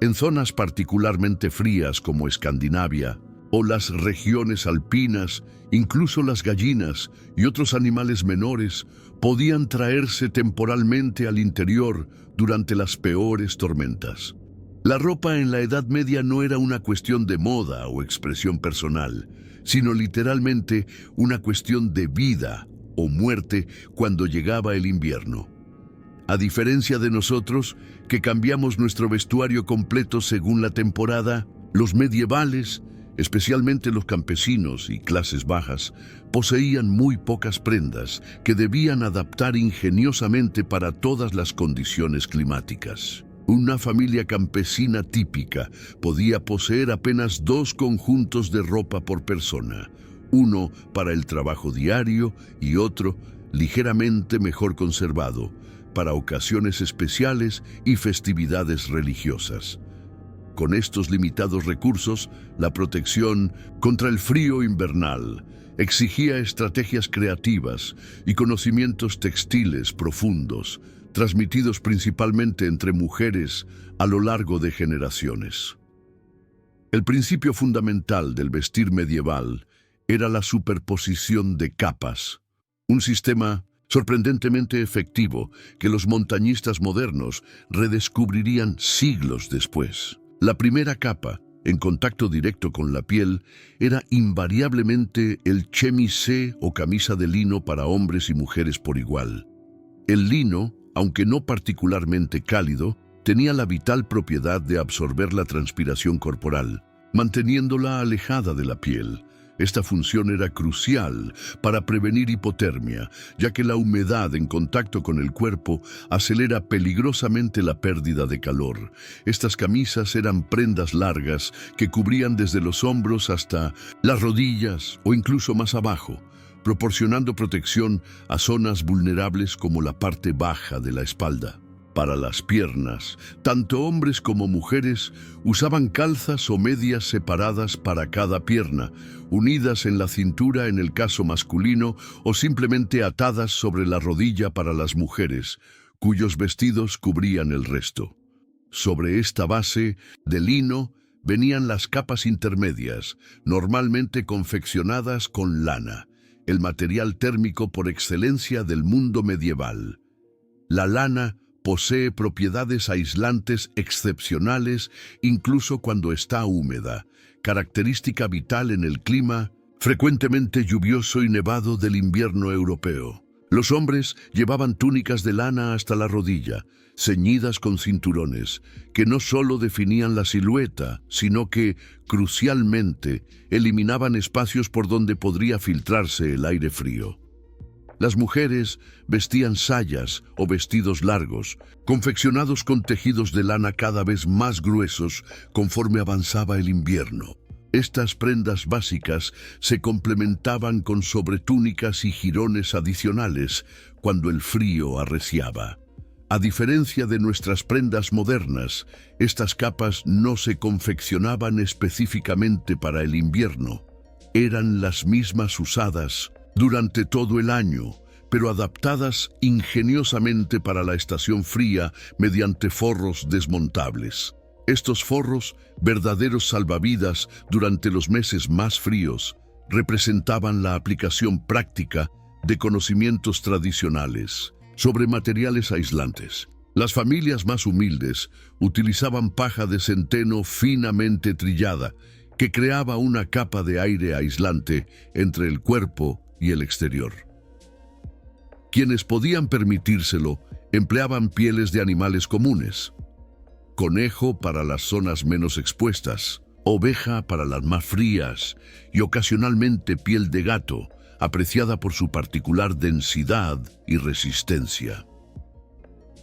En zonas particularmente frías como Escandinavia o las regiones alpinas, incluso las gallinas y otros animales menores podían traerse temporalmente al interior durante las peores tormentas. La ropa en la Edad Media no era una cuestión de moda o expresión personal, sino literalmente una cuestión de vida o muerte cuando llegaba el invierno. A diferencia de nosotros, que cambiamos nuestro vestuario completo según la temporada, los medievales, especialmente los campesinos y clases bajas, poseían muy pocas prendas que debían adaptar ingeniosamente para todas las condiciones climáticas. Una familia campesina típica podía poseer apenas 2 conjuntos de ropa por persona, uno para el trabajo diario y otro, ligeramente mejor conservado, para ocasiones especiales y festividades religiosas. Con estos limitados recursos, la protección contra el frío invernal exigía estrategias creativas y conocimientos textiles profundos, transmitidos principalmente entre mujeres a lo largo de generaciones. El principio fundamental del vestir medieval era la superposición de capas, un sistema sorprendentemente efectivo que los montañistas modernos redescubrirían siglos después. La primera capa, en contacto directo con la piel, era invariablemente el chemisé o camisa de lino para hombres y mujeres por igual. El lino, aunque no particularmente cálido, tenía la vital propiedad de absorber la transpiración corporal. manteniéndola alejada de la piel. Esta función era crucial para prevenir hipotermia, ya que la humedad en contacto con el cuerpo acelera peligrosamente la pérdida de calor. Estas camisas eran prendas largas que cubrían desde los hombros hasta las rodillas o incluso más abajo, proporcionando protección a zonas vulnerables como la parte baja de la espalda. Para las piernas, tanto hombres como mujeres usaban calzas o medias separadas para cada pierna, unidas en la cintura en el caso masculino o simplemente atadas sobre la rodilla para las mujeres, cuyos vestidos cubrían el resto. Sobre esta base de lino venían las capas intermedias, normalmente confeccionadas con lana, el material térmico por excelencia del mundo medieval. La lana posee propiedades aislantes excepcionales incluso cuando está húmeda, característica vital en el clima frecuentemente lluvioso y nevado del invierno europeo. Los hombres llevaban túnicas de lana hasta la rodilla, ceñidas con cinturones, que no solo definían la silueta, sino que, crucialmente, eliminaban espacios por donde podría filtrarse el aire frío. Las mujeres vestían sayas o vestidos largos, confeccionados con tejidos de lana cada vez más gruesos conforme avanzaba el invierno. Estas prendas básicas se complementaban con sobretúnicas y jirones adicionales cuando el frío arreciaba. A diferencia de nuestras prendas modernas, estas capas no se confeccionaban específicamente para el invierno. Eran las mismas usadas durante todo el año, pero adaptadas ingeniosamente para la estación fría mediante forros desmontables. Estos forros, verdaderos salvavidas durante los meses más fríos, representaban la aplicación práctica de conocimientos tradicionales sobre materiales aislantes. Las familias más humildes utilizaban paja de centeno finamente trillada, que creaba una capa de aire aislante entre el cuerpo y el exterior. Quienes podían permitírselo empleaban pieles de animales comunes: conejo para las zonas menos expuestas, oveja para las más frías y ocasionalmente piel de gato, apreciada por su particular densidad y resistencia.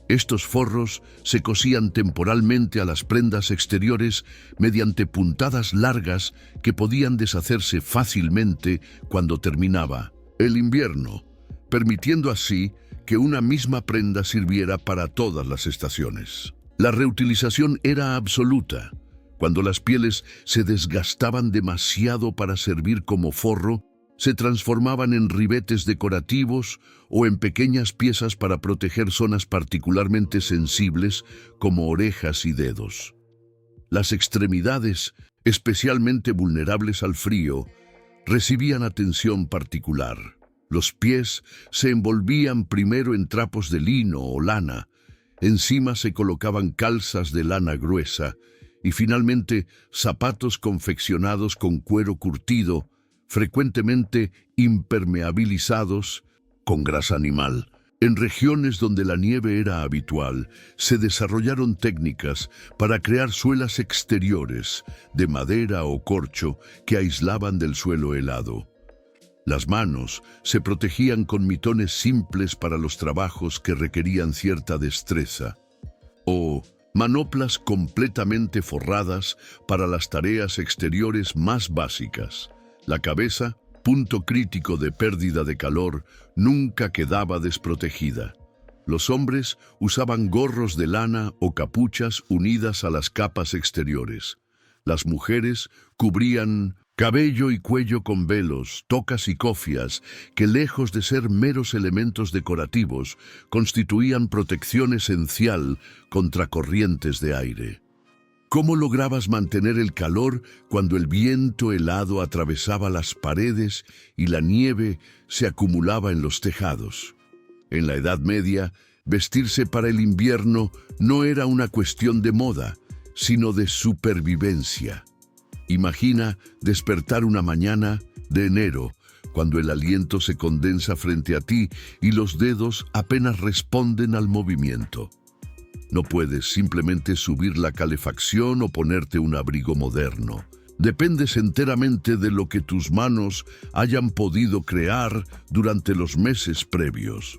Estos forros se cosían temporalmente a las prendas exteriores mediante puntadas largas que podían deshacerse fácilmente cuando terminaba el invierno, permitiendo así que una misma prenda sirviera para todas las estaciones. La reutilización era absoluta. Cuando las pieles se desgastaban demasiado para servir como forro, se transformaban en ribetes decorativos o en pequeñas piezas para proteger zonas particularmente sensibles como orejas y dedos. Las extremidades, especialmente vulnerables al frío, recibían atención particular. Los pies se envolvían primero en trapos de lino o lana, encima se colocaban calzas de lana gruesa y finalmente zapatos confeccionados con cuero curtido, frecuentemente impermeabilizados con grasa animal. En regiones donde la nieve era habitual, se desarrollaron técnicas para crear suelas exteriores de madera o corcho que aislaban del suelo helado. Las manos se protegían con mitones simples para los trabajos que requerían cierta destreza, o manoplas completamente forradas para las tareas exteriores más básicas. La cabeza, punto crítico de pérdida de calor, nunca quedaba desprotegida. Los hombres usaban gorros de lana o capuchas unidas a las capas exteriores. Las mujeres cubrían cabello y cuello con velos, tocas y cofias, que lejos de ser meros elementos decorativos, constituían protección esencial contra corrientes de aire. ¿Cómo lograbas mantener el calor cuando el viento helado atravesaba las paredes y la nieve se acumulaba en los tejados? En la Edad Media, vestirse para el invierno no era una cuestión de moda, sino de supervivencia. Imagina despertar una mañana de enero, cuando el aliento se condensa frente a ti y los dedos apenas responden al movimiento. No puedes simplemente subir la calefacción o ponerte un abrigo moderno. Dependes enteramente de lo que tus manos hayan podido crear durante los meses previos.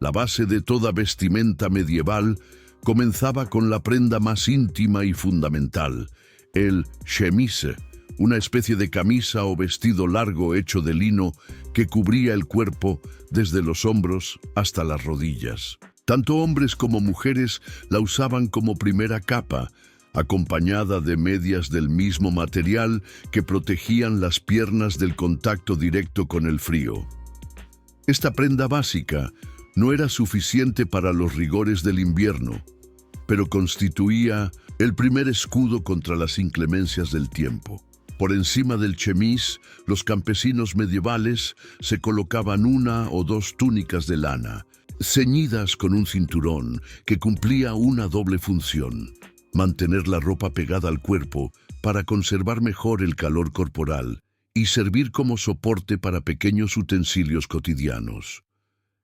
La base de toda vestimenta medieval comenzaba con la prenda más íntima y fundamental, el chemise, una especie de camisa o vestido largo hecho de lino que cubría el cuerpo desde los hombros hasta las rodillas. Tanto hombres como mujeres la usaban como primera capa, acompañada de medias del mismo material que protegían las piernas del contacto directo con el frío. Esta prenda básica no era suficiente para los rigores del invierno, pero constituía el primer escudo contra las inclemencias del tiempo. Por encima del chemise, los campesinos medievales se colocaban una o dos túnicas de lana, ceñidas con un cinturón que cumplía una doble función: mantener la ropa pegada al cuerpo para conservar mejor el calor corporal y servir como soporte para pequeños utensilios cotidianos.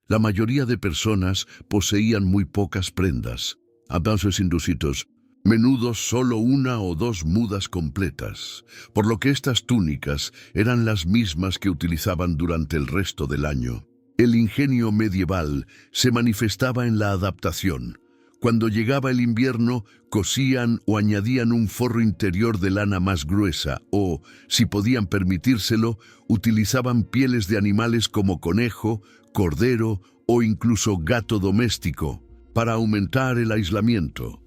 La mayoría de personas poseían muy pocas prendas, avances inducidos, menudo solo una o dos mudas completas, por lo que estas túnicas eran las mismas que utilizaban durante el resto del año. El ingenio medieval se manifestaba en la adaptación. Cuando llegaba el invierno, cosían o añadían un forro interior de lana más gruesa o, si podían permitírselo, utilizaban pieles de animales como conejo, cordero o incluso gato doméstico para aumentar el aislamiento.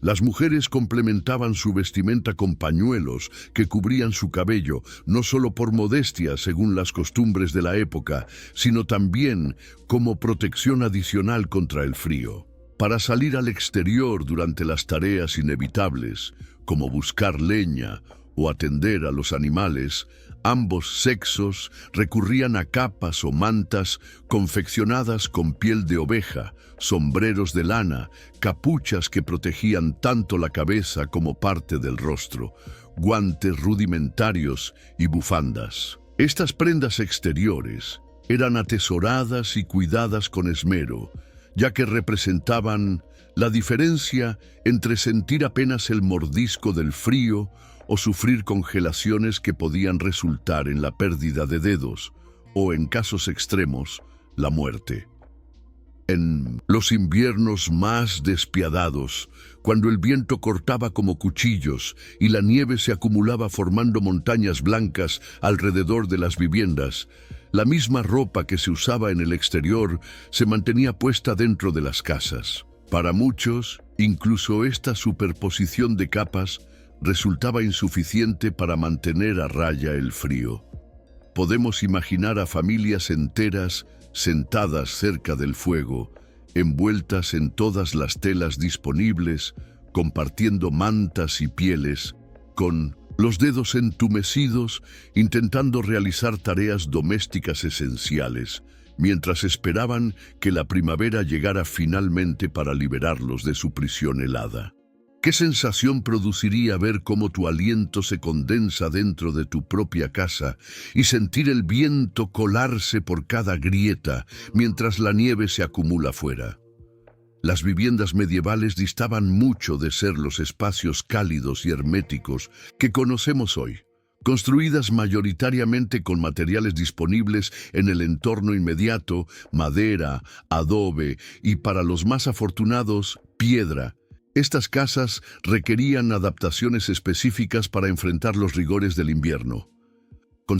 Las mujeres complementaban su vestimenta con pañuelos que cubrían su cabello, no solo por modestia según las costumbres de la época, sino también como protección adicional contra el frío. Para salir al exterior durante las tareas inevitables, como buscar leña o atender a los animales, ambos sexos recurrían a capas o mantas confeccionadas con piel de oveja, sombreros de lana, capuchas que protegían tanto la cabeza como parte del rostro, guantes rudimentarios y bufandas. Estas prendas exteriores eran atesoradas y cuidadas con esmero, ya que representaban la diferencia entre sentir apenas el mordisco del frío o sufrir congelaciones que podían resultar en la pérdida de dedos o, en casos extremos, la muerte. En los inviernos más despiadados, cuando el viento cortaba como cuchillos y la nieve se acumulaba formando montañas blancas alrededor de las viviendas, la misma ropa que se usaba en el exterior se mantenía puesta dentro de las casas. Para muchos, incluso esta superposición de capas resultaba insuficiente para mantener a raya el frío. Podemos imaginar a familias enteras sentadas cerca del fuego, envueltas en todas las telas disponibles, compartiendo mantas y pieles, con los dedos entumecidos, intentando realizar tareas domésticas esenciales, mientras esperaban que la primavera llegara finalmente para liberarlos de su prisión helada. ¿Qué sensación produciría ver cómo tu aliento se condensa dentro de tu propia casa y sentir el viento colarse por cada grieta mientras la nieve se acumula fuera? Las viviendas medievales distaban mucho de ser los espacios cálidos y herméticos que conocemos hoy, construidas mayoritariamente con materiales disponibles en el entorno inmediato, madera, adobe y, para los más afortunados, piedra. Estas casas requerían adaptaciones específicas para enfrentar los rigores del invierno. Con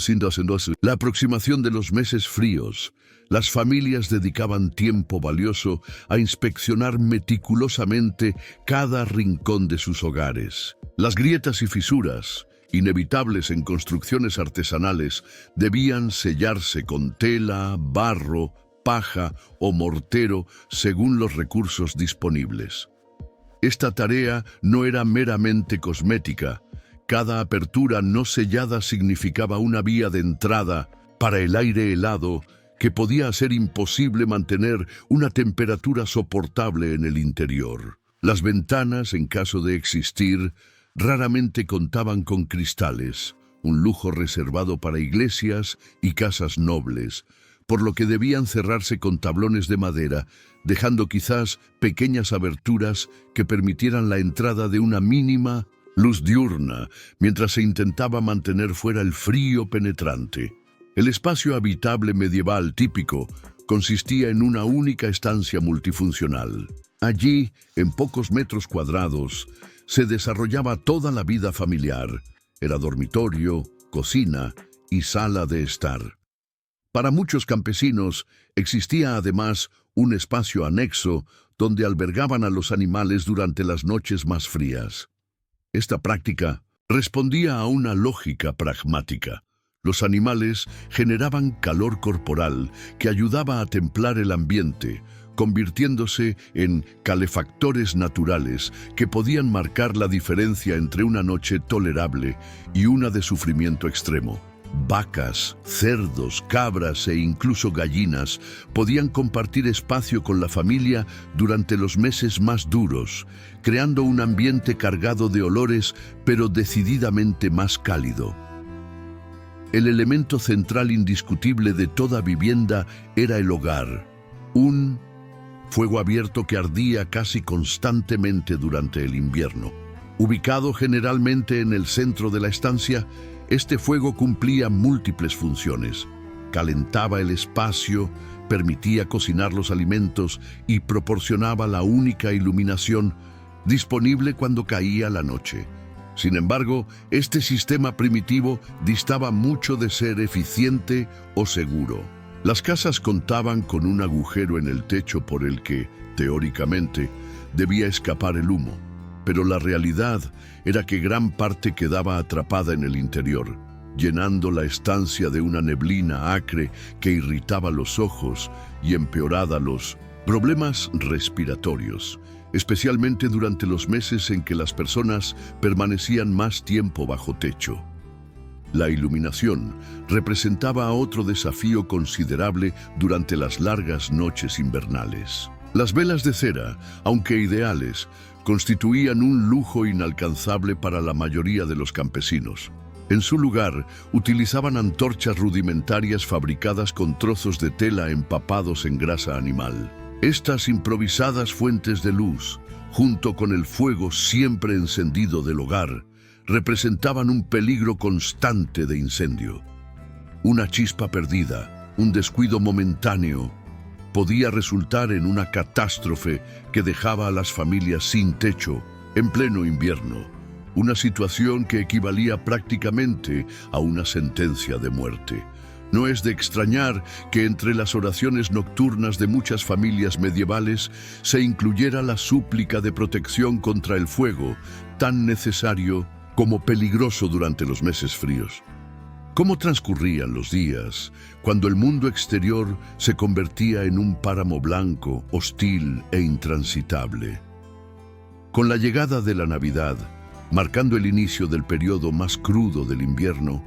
la aproximación de los meses fríos, las familias dedicaban tiempo valioso a inspeccionar meticulosamente cada rincón de sus hogares. Las grietas y fisuras, inevitables en construcciones artesanales, debían sellarse con tela, barro, paja o mortero según los recursos disponibles. Esta tarea no era meramente cosmética. Cada apertura no sellada significaba una vía de entrada para el aire helado que podía hacer imposible mantener una temperatura soportable en el interior. Las ventanas, en caso de existir, raramente contaban con cristales, un lujo reservado para iglesias y casas nobles, por lo que debían cerrarse con tablones de madera, dejando quizás pequeñas aberturas que permitieran la entrada de una mínima luz diurna, mientras se intentaba mantener fuera el frío penetrante. El espacio habitable medieval típico consistía en una única estancia multifuncional. Allí, en pocos metros cuadrados, se desarrollaba toda la vida familiar. Era dormitorio, cocina y sala de estar. Para muchos campesinos existía además un espacio anexo donde albergaban a los animales durante las noches más frías. Esta práctica respondía a una lógica pragmática. Los animales generaban calor corporal que ayudaba a templar el ambiente, convirtiéndose en calefactores naturales que podían marcar la diferencia entre una noche tolerable y una de sufrimiento extremo. Vacas, cerdos, cabras e incluso gallinas podían compartir espacio con la familia durante los meses más duros, creando un ambiente cargado de olores, pero decididamente más cálido. El elemento central indiscutible de toda vivienda era el hogar, un fuego abierto que ardía casi constantemente durante el invierno. Ubicado generalmente en el centro de la estancia, este fuego cumplía múltiples funciones. Calentaba el espacio, permitía cocinar los alimentos y proporcionaba la única iluminación disponible cuando caía la noche. Sin embargo, este sistema primitivo distaba mucho de ser eficiente o seguro. Las casas contaban con un agujero en el techo por el que, teóricamente, debía escapar el humo. Pero la realidad era que gran parte quedaba atrapada en el interior, llenando la estancia de una neblina acre que irritaba los ojos y empeoraba los problemas respiratorios, especialmente durante los meses en que las personas permanecían más tiempo bajo techo. La iluminación representaba otro desafío considerable durante las largas noches invernales. Las velas de cera, aunque ideales, constituían un lujo inalcanzable para la mayoría de los campesinos. En su lugar, utilizaban antorchas rudimentarias fabricadas con trozos de tela empapados en grasa animal. Estas improvisadas fuentes de luz, junto con el fuego siempre encendido del hogar, representaban un peligro constante de incendio. Una chispa perdida, un descuido momentáneo, podía resultar en una catástrofe que dejaba a las familias sin techo en pleno invierno, una situación que equivalía prácticamente a una sentencia de muerte. No es de extrañar que entre las oraciones nocturnas de muchas familias medievales se incluyera la súplica de protección contra el fuego, tan necesario como peligroso durante los meses fríos. ¿Cómo transcurrían los días cuando el mundo exterior se convertía en un páramo blanco, hostil e intransitable? Con la llegada de la Navidad, marcando el inicio del periodo más crudo del invierno,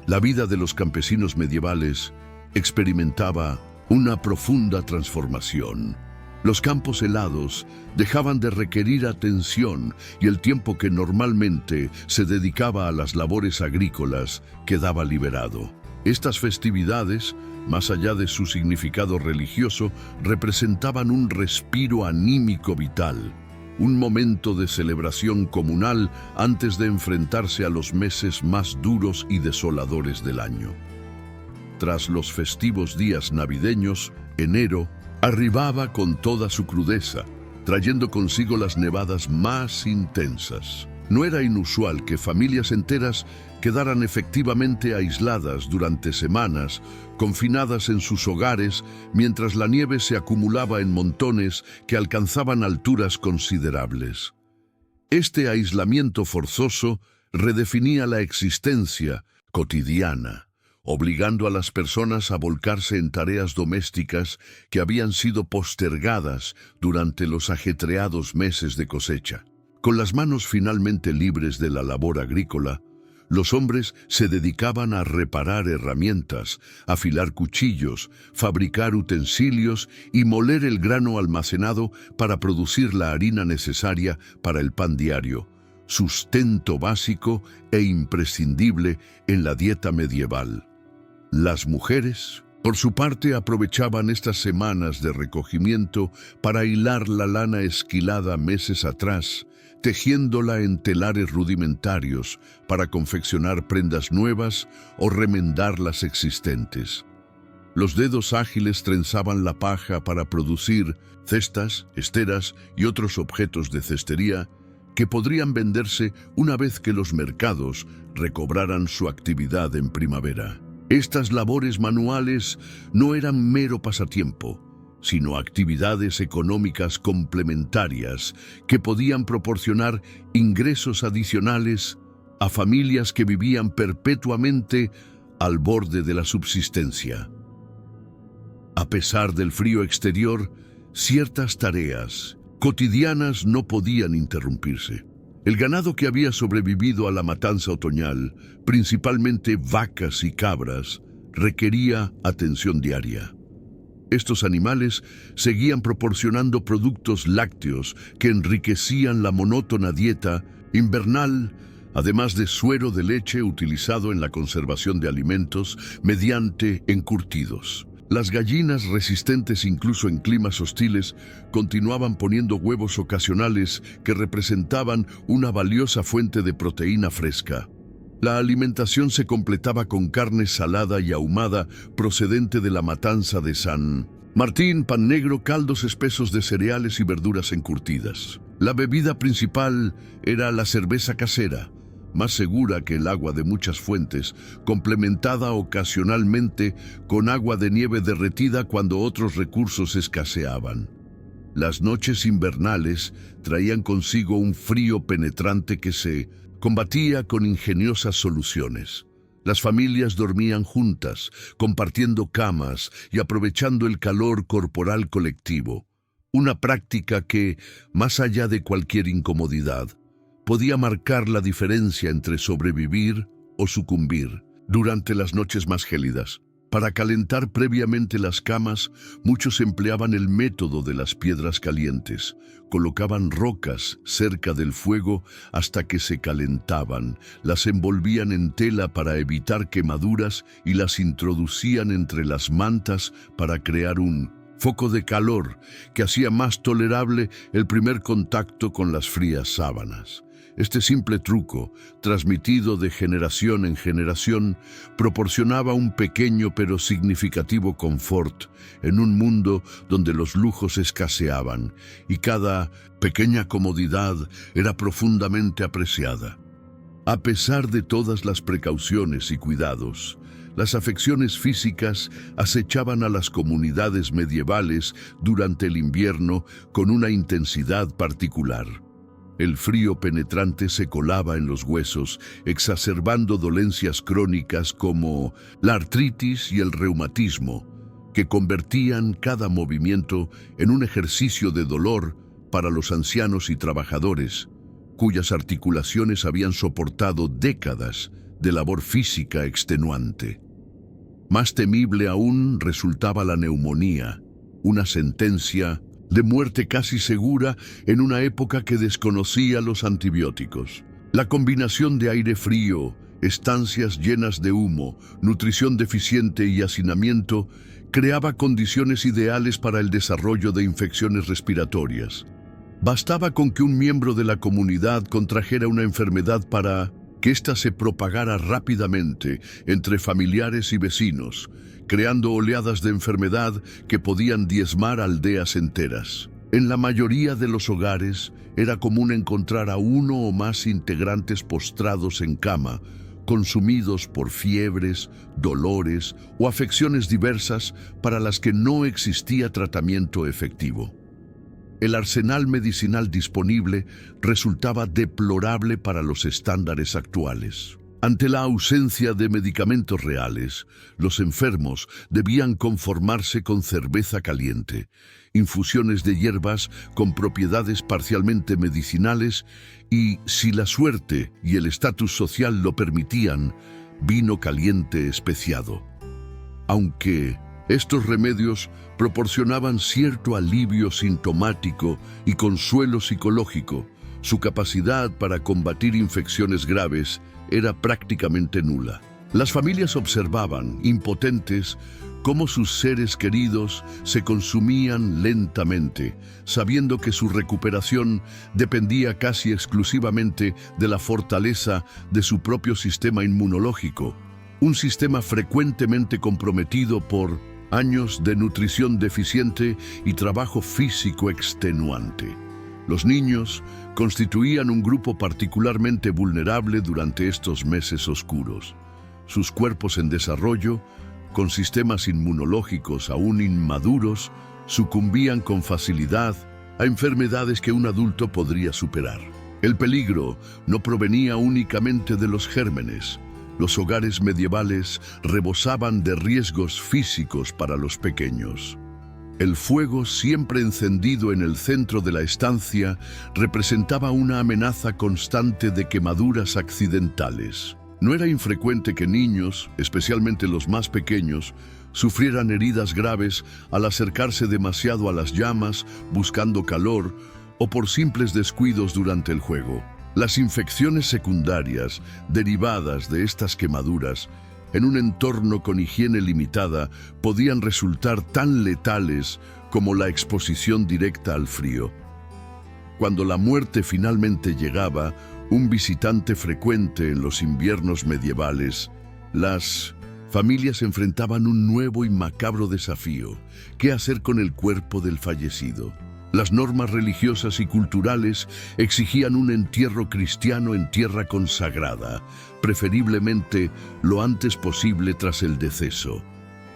la vida de los campesinos medievales experimentaba una profunda transformación. Los campos helados dejaban de requerir atención y el tiempo que normalmente se dedicaba a las labores agrícolas quedaba liberado. Estas festividades, más allá de su significado religioso, representaban un respiro anímico vital, un momento de celebración comunal antes de enfrentarse a los meses más duros y desoladores del año. Tras los festivos días navideños, enero arribaba con toda su crudeza, trayendo consigo las nevadas más intensas. No era inusual que familias enteras quedaran efectivamente aisladas durante semanas, confinadas en sus hogares, mientras la nieve se acumulaba en montones que alcanzaban alturas considerables. Este aislamiento forzoso redefinía la existencia cotidiana, obligando a las personas a volcarse en tareas domésticas que habían sido postergadas durante los ajetreados meses de cosecha. Con las manos finalmente libres de la labor agrícola, los hombres se dedicaban a reparar herramientas, afilar cuchillos, fabricar utensilios y moler el grano almacenado para producir la harina necesaria para el pan diario, sustento básico e imprescindible en la dieta medieval. Las mujeres, por su parte, aprovechaban estas semanas de recogimiento para hilar la lana esquilada meses atrás, tejiéndola en telares rudimentarios para confeccionar prendas nuevas o remendar las existentes. Los dedos ágiles trenzaban la paja para producir cestas, esteras y otros objetos de cestería que podrían venderse una vez que los mercados recobraran su actividad en primavera. Estas labores manuales no eran mero pasatiempo, sino actividades económicas complementarias que podían proporcionar ingresos adicionales a familias que vivían perpetuamente al borde de la subsistencia. A pesar del frío exterior, ciertas tareas cotidianas no podían interrumpirse. El ganado que había sobrevivido a la matanza otoñal, principalmente vacas y cabras, requería atención diaria. Estos animales seguían proporcionando productos lácteos que enriquecían la monótona dieta invernal, además de suero de leche utilizado en la conservación de alimentos mediante encurtidos. Las gallinas, resistentes incluso en climas hostiles, continuaban poniendo huevos ocasionales que representaban una valiosa fuente de proteína fresca. La alimentación se completaba con carne salada y ahumada procedente de la matanza de San Martín, pan negro, caldos espesos de cereales y verduras encurtidas. La bebida principal era la cerveza casera, más segura que el agua de muchas fuentes, complementada ocasionalmente con agua de nieve derretida cuando otros recursos escaseaban. Las noches invernales traían consigo un frío penetrante que se combatía con ingeniosas soluciones. Las familias dormían juntas, compartiendo camas y aprovechando el calor corporal colectivo, una práctica que, más allá de cualquier incomodidad, podía marcar la diferencia entre sobrevivir o sucumbir durante las noches más gélidas. Para calentar previamente las camas, muchos empleaban el método de las piedras calientes. Colocaban rocas cerca del fuego hasta que se calentaban, las envolvían en tela para evitar quemaduras y las introducían entre las mantas para crear un foco de calor que hacía más tolerable el primer contacto con las frías sábanas. Este simple truco, transmitido de generación en generación, proporcionaba un pequeño pero significativo confort en un mundo donde los lujos escaseaban y cada pequeña comodidad era profundamente apreciada. A pesar de todas las precauciones y cuidados, las afecciones físicas acechaban a las comunidades medievales durante el invierno con una intensidad particular. El frío penetrante se colaba en los huesos, exacerbando dolencias crónicas como la artritis y el reumatismo, que convertían cada movimiento en un ejercicio de dolor para los ancianos y trabajadores, cuyas articulaciones habían soportado décadas de labor física extenuante. Más temible aún resultaba la neumonía, una sentencia de muerte casi segura en una época que desconocía los antibióticos. La combinación de aire frío, estancias llenas de humo, nutrición deficiente y hacinamiento creaba condiciones ideales para el desarrollo de infecciones respiratorias. Bastaba con que un miembro de la comunidad contrajera una enfermedad para que ésta se propagara rápidamente entre familiares y vecinos, creando oleadas de enfermedad que podían diezmar aldeas enteras. En la mayoría de los hogares era común encontrar a uno o más integrantes postrados en cama, consumidos por fiebres, dolores o afecciones diversas para las que no existía tratamiento efectivo. El arsenal medicinal disponible resultaba deplorable para los estándares actuales. Ante la ausencia de medicamentos reales, los enfermos debían conformarse con cerveza caliente, infusiones de hierbas con propiedades parcialmente medicinales y, si la suerte y el estatus social lo permitían, vino caliente especiado. Aunque estos remedios proporcionaban cierto alivio sintomático y consuelo psicológico, su capacidad para combatir infecciones graves era prácticamente nula. Las familias observaban, impotentes, cómo sus seres queridos se consumían lentamente, sabiendo que su recuperación dependía casi exclusivamente de la fortaleza de su propio sistema inmunológico, un sistema frecuentemente comprometido por años de nutrición deficiente y trabajo físico extenuante. Los niños constituían un grupo particularmente vulnerable durante estos meses oscuros. Sus cuerpos en desarrollo, con sistemas inmunológicos aún inmaduros, sucumbían con facilidad a enfermedades que un adulto podría superar. El peligro no provenía únicamente de los gérmenes. Los hogares medievales rebosaban de riesgos físicos para los pequeños. El fuego siempre encendido en el centro de la estancia representaba una amenaza constante de quemaduras accidentales. No era infrecuente que niños, especialmente los más pequeños, sufrieran heridas graves al acercarse demasiado a las llamas, buscando calor, o por simples descuidos durante el juego. Las infecciones secundarias derivadas de estas quemaduras, en un entorno con higiene limitada, podían resultar tan letales como la exposición directa al frío. Cuando la muerte finalmente llegaba, un visitante frecuente en los inviernos medievales, las familias enfrentaban un nuevo y macabro desafío: ¿qué hacer con el cuerpo del fallecido? Las normas religiosas y culturales exigían un entierro cristiano en tierra consagrada, preferiblemente lo antes posible tras el deceso.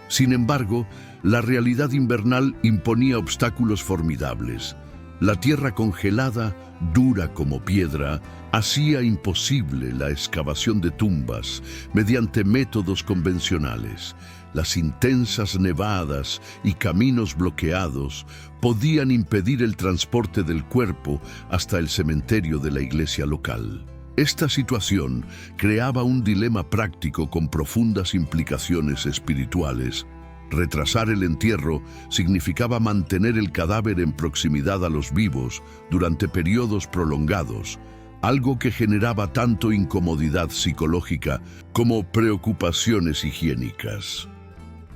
Sin embargo, la realidad invernal imponía obstáculos formidables. La tierra congelada, dura como piedra, hacía imposible la excavación de tumbas mediante métodos convencionales. Las intensas nevadas y caminos bloqueados podían impedir el transporte del cuerpo hasta el cementerio de la iglesia local. Esta situación creaba un dilema práctico con profundas implicaciones espirituales. Retrasar el entierro significaba mantener el cadáver en proximidad a los vivos durante periodos prolongados, algo que generaba tanto incomodidad psicológica como preocupaciones higiénicas.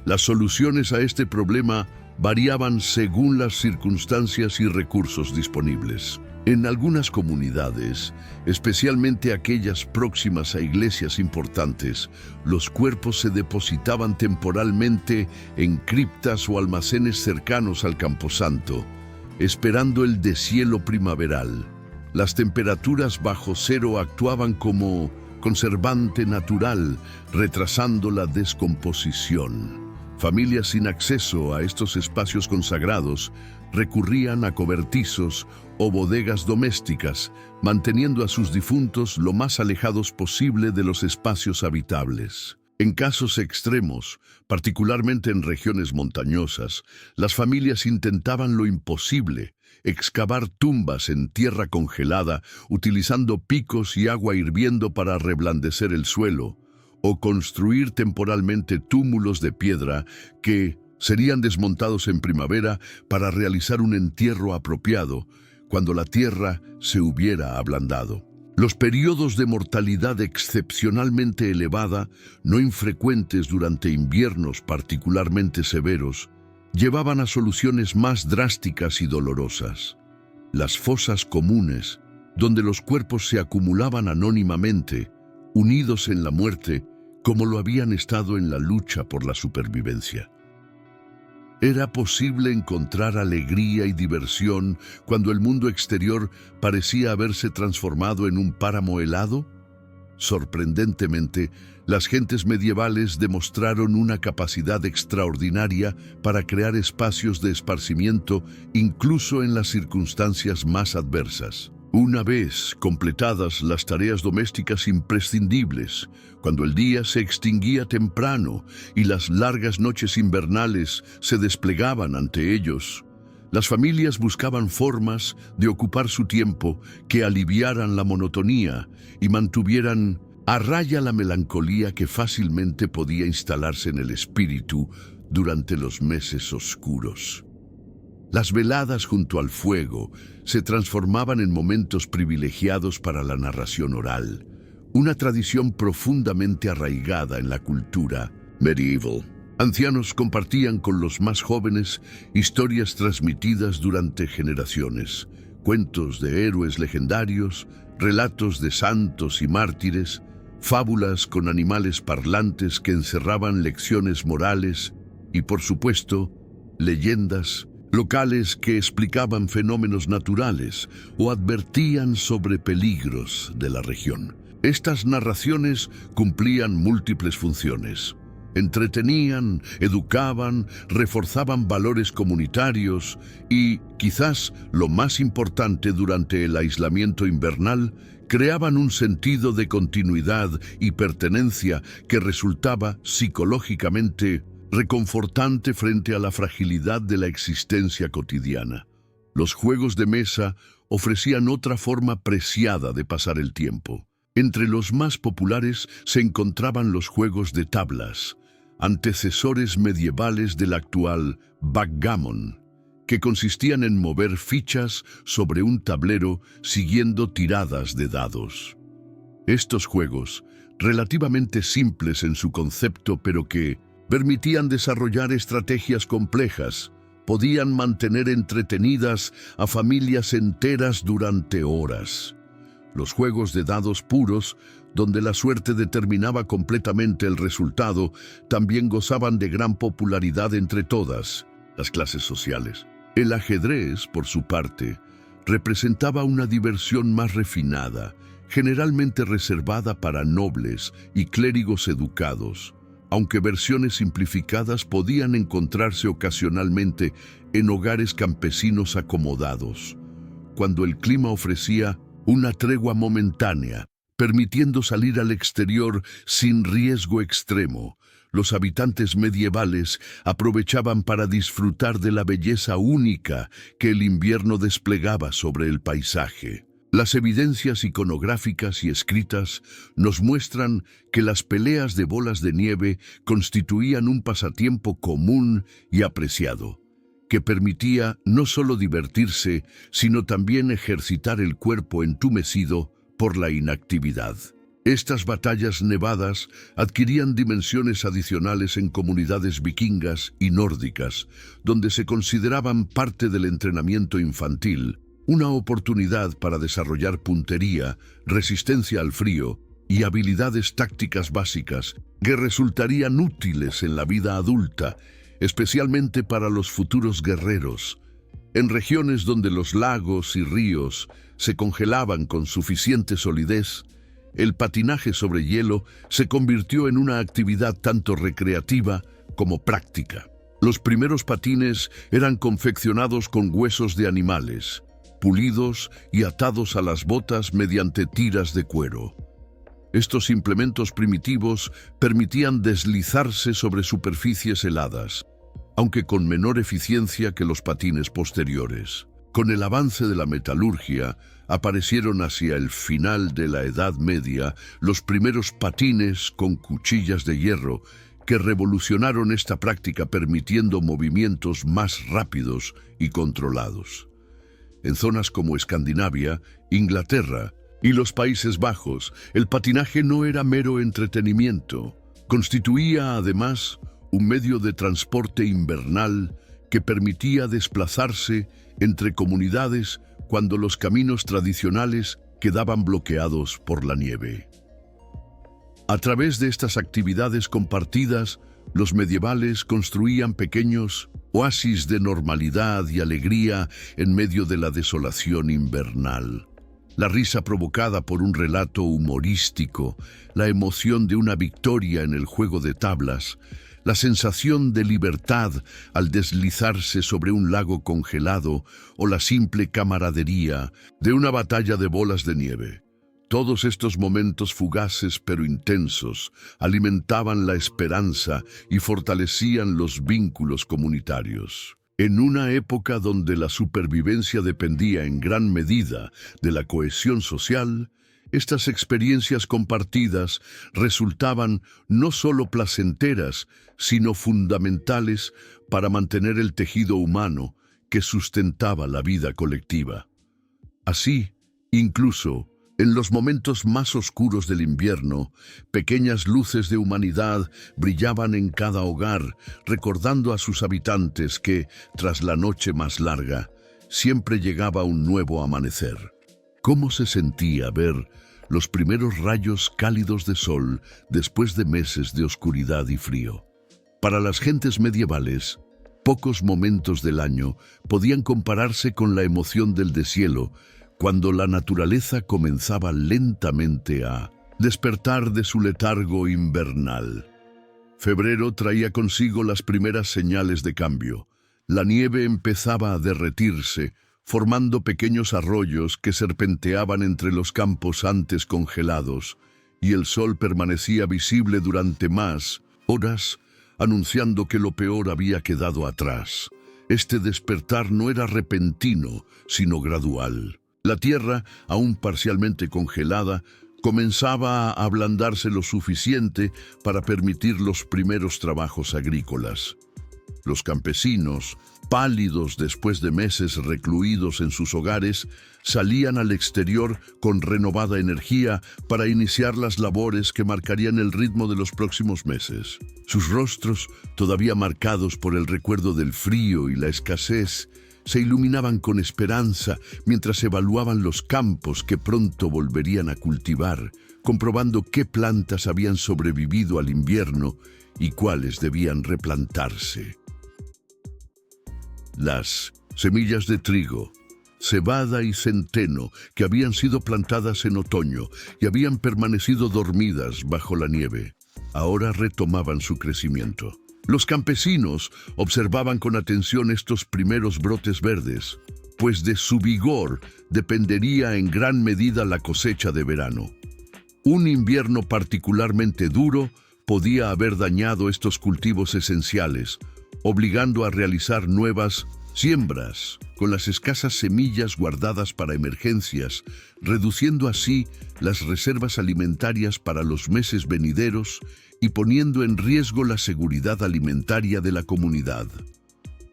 Las soluciones a este problema variaban según las circunstancias y recursos disponibles. En algunas comunidades, especialmente aquellas próximas a iglesias importantes, los cuerpos se depositaban temporalmente en criptas o almacenes cercanos al camposanto, esperando el deshielo primaveral. Las temperaturas bajo cero actuaban como conservante natural, retrasando la descomposición. Familias sin acceso a estos espacios consagrados recurrían a cobertizos o bodegas domésticas, manteniendo a sus difuntos lo más alejados posible de los espacios habitables. En casos extremos, particularmente en regiones montañosas, las familias intentaban lo imposible: excavar tumbas en tierra congelada, utilizando picos y agua hirviendo para reblandecer el suelo, o construir temporalmente túmulos de piedra que serían desmontados en primavera para realizar un entierro apropiado cuando la tierra se hubiera ablandado. Los periodos de mortalidad excepcionalmente elevada, no infrecuentes durante inviernos particularmente severos, llevaban a soluciones más drásticas y dolorosas. Las fosas comunes, donde los cuerpos se acumulaban anónimamente, unidos en la muerte, como lo habían estado en la lucha por la supervivencia. ¿Era posible encontrar alegría y diversión cuando el mundo exterior parecía haberse transformado en un páramo helado? Sorprendentemente, las gentes medievales demostraron una capacidad extraordinaria para crear espacios de esparcimiento incluso en las circunstancias más adversas. Una vez completadas las tareas domésticas imprescindibles, cuando el día se extinguía temprano y las largas noches invernales se desplegaban ante ellos, las familias buscaban formas de ocupar su tiempo que aliviaran la monotonía y mantuvieran a raya la melancolía que fácilmente podía instalarse en el espíritu durante los meses oscuros. Las veladas junto al fuego se transformaban en momentos privilegiados para la narración oral, una tradición profundamente arraigada en la cultura medieval. Ancianos compartían con los más jóvenes historias transmitidas durante generaciones, cuentos de héroes legendarios, relatos de santos y mártires, fábulas con animales parlantes que encerraban lecciones morales y, por supuesto, leyendas locales que explicaban fenómenos naturales o advertían sobre peligros de la región. Estas narraciones cumplían múltiples funciones. Entretenían, educaban, reforzaban valores comunitarios y, quizás lo más importante durante el aislamiento invernal, creaban un sentido de continuidad y pertenencia que resultaba psicológicamente reconfortante frente a la fragilidad de la existencia cotidiana. Los juegos de mesa ofrecían otra forma preciada de pasar el tiempo. Entre los más populares se encontraban los juegos de tablas, antecesores medievales del actual backgammon, que consistían en mover fichas sobre un tablero siguiendo tiradas de dados. Estos juegos, relativamente simples en su concepto, pero que permitían desarrollar estrategias complejas, podían mantener entretenidas a familias enteras durante horas. Los juegos de dados puros, donde la suerte determinaba completamente el resultado, también gozaban de gran popularidad entre todas las clases sociales. El ajedrez, por su parte, representaba una diversión más refinada, generalmente reservada para nobles y clérigos educados, aunque versiones simplificadas podían encontrarse ocasionalmente en hogares campesinos acomodados, cuando el clima ofrecía una tregua momentánea, permitiendo salir al exterior sin riesgo extremo. Los habitantes medievales aprovechaban para disfrutar de la belleza única que el invierno desplegaba sobre el paisaje. Las evidencias iconográficas y escritas nos muestran que las peleas de bolas de nieve constituían un pasatiempo común y apreciado, que permitía no solo divertirse, sino también ejercitar el cuerpo entumecido por la inactividad. Estas batallas nevadas adquirían dimensiones adicionales en comunidades vikingas y nórdicas, donde se consideraban parte del entrenamiento infantil, una oportunidad para desarrollar puntería, resistencia al frío y habilidades tácticas básicas que resultarían útiles en la vida adulta, especialmente para los futuros guerreros. En regiones donde los lagos y ríos se congelaban con suficiente solidez, el patinaje sobre hielo se convirtió en una actividad tanto recreativa como práctica. Los primeros patines eran confeccionados con huesos de animales, pulidos y atados a las botas mediante tiras de cuero. Estos implementos primitivos permitían deslizarse sobre superficies heladas, aunque con menor eficiencia que los patines posteriores. Con el avance de la metalurgia, aparecieron hacia el final de la Edad Media los primeros patines con cuchillas de hierro que revolucionaron esta práctica, permitiendo movimientos más rápidos y controlados. En zonas como Escandinavia, Inglaterra y los Países Bajos, el patinaje no era mero entretenimiento. Constituía, además, un medio de transporte invernal que permitía desplazarse entre comunidades cuando los caminos tradicionales quedaban bloqueados por la nieve. A través de estas actividades compartidas, los medievales construían pequeños oasis de normalidad y alegría en medio de la desolación invernal. La risa provocada por un relato humorístico, la emoción de una victoria en el juego de tablas, la sensación de libertad al deslizarse sobre un lago congelado o la simple camaradería de una batalla de bolas de nieve. Todos estos momentos fugaces pero intensos alimentaban la esperanza y fortalecían los vínculos comunitarios. En una época donde la supervivencia dependía en gran medida de la cohesión social, estas experiencias compartidas resultaban no solo placenteras, sino fundamentales para mantener el tejido humano que sustentaba la vida colectiva. Así, incluso, En los momentos más oscuros del invierno, pequeñas luces de humanidad brillaban en cada hogar, recordando a sus habitantes que, tras la noche más larga, siempre llegaba un nuevo amanecer. ¿Cómo se sentía ver los primeros rayos cálidos de sol después de meses de oscuridad y frío? Para las gentes medievales, pocos momentos del año podían compararse con la emoción del deshielo, cuando la naturaleza comenzaba lentamente a despertar de su letargo invernal. Febrero traía consigo las primeras señales de cambio. La nieve empezaba a derretirse, formando pequeños arroyos que serpenteaban entre los campos antes congelados, y el sol permanecía visible durante más horas, anunciando que lo peor había quedado atrás. Este despertar no era repentino, sino gradual. La tierra, aún parcialmente congelada, comenzaba a ablandarse lo suficiente para permitir los primeros trabajos agrícolas. Los campesinos, pálidos después de meses recluidos en sus hogares, salían al exterior con renovada energía para iniciar las labores que marcarían el ritmo de los próximos meses. Sus rostros, todavía marcados por el recuerdo del frío y la escasez, se iluminaban con esperanza mientras evaluaban los campos que pronto volverían a cultivar, comprobando qué plantas habían sobrevivido al invierno y cuáles debían replantarse. Las semillas de trigo, cebada y centeno que habían sido plantadas en otoño y habían permanecido dormidas bajo la nieve, ahora retomaban su crecimiento. Los campesinos observaban con atención estos primeros brotes verdes, pues de su vigor dependería en gran medida la cosecha de verano. Un invierno particularmente duro podía haber dañado estos cultivos esenciales, obligando a realizar nuevas siembras con las escasas semillas guardadas para emergencias, reduciendo así las reservas alimentarias para los meses venideros y poniendo en riesgo la seguridad alimentaria de la comunidad.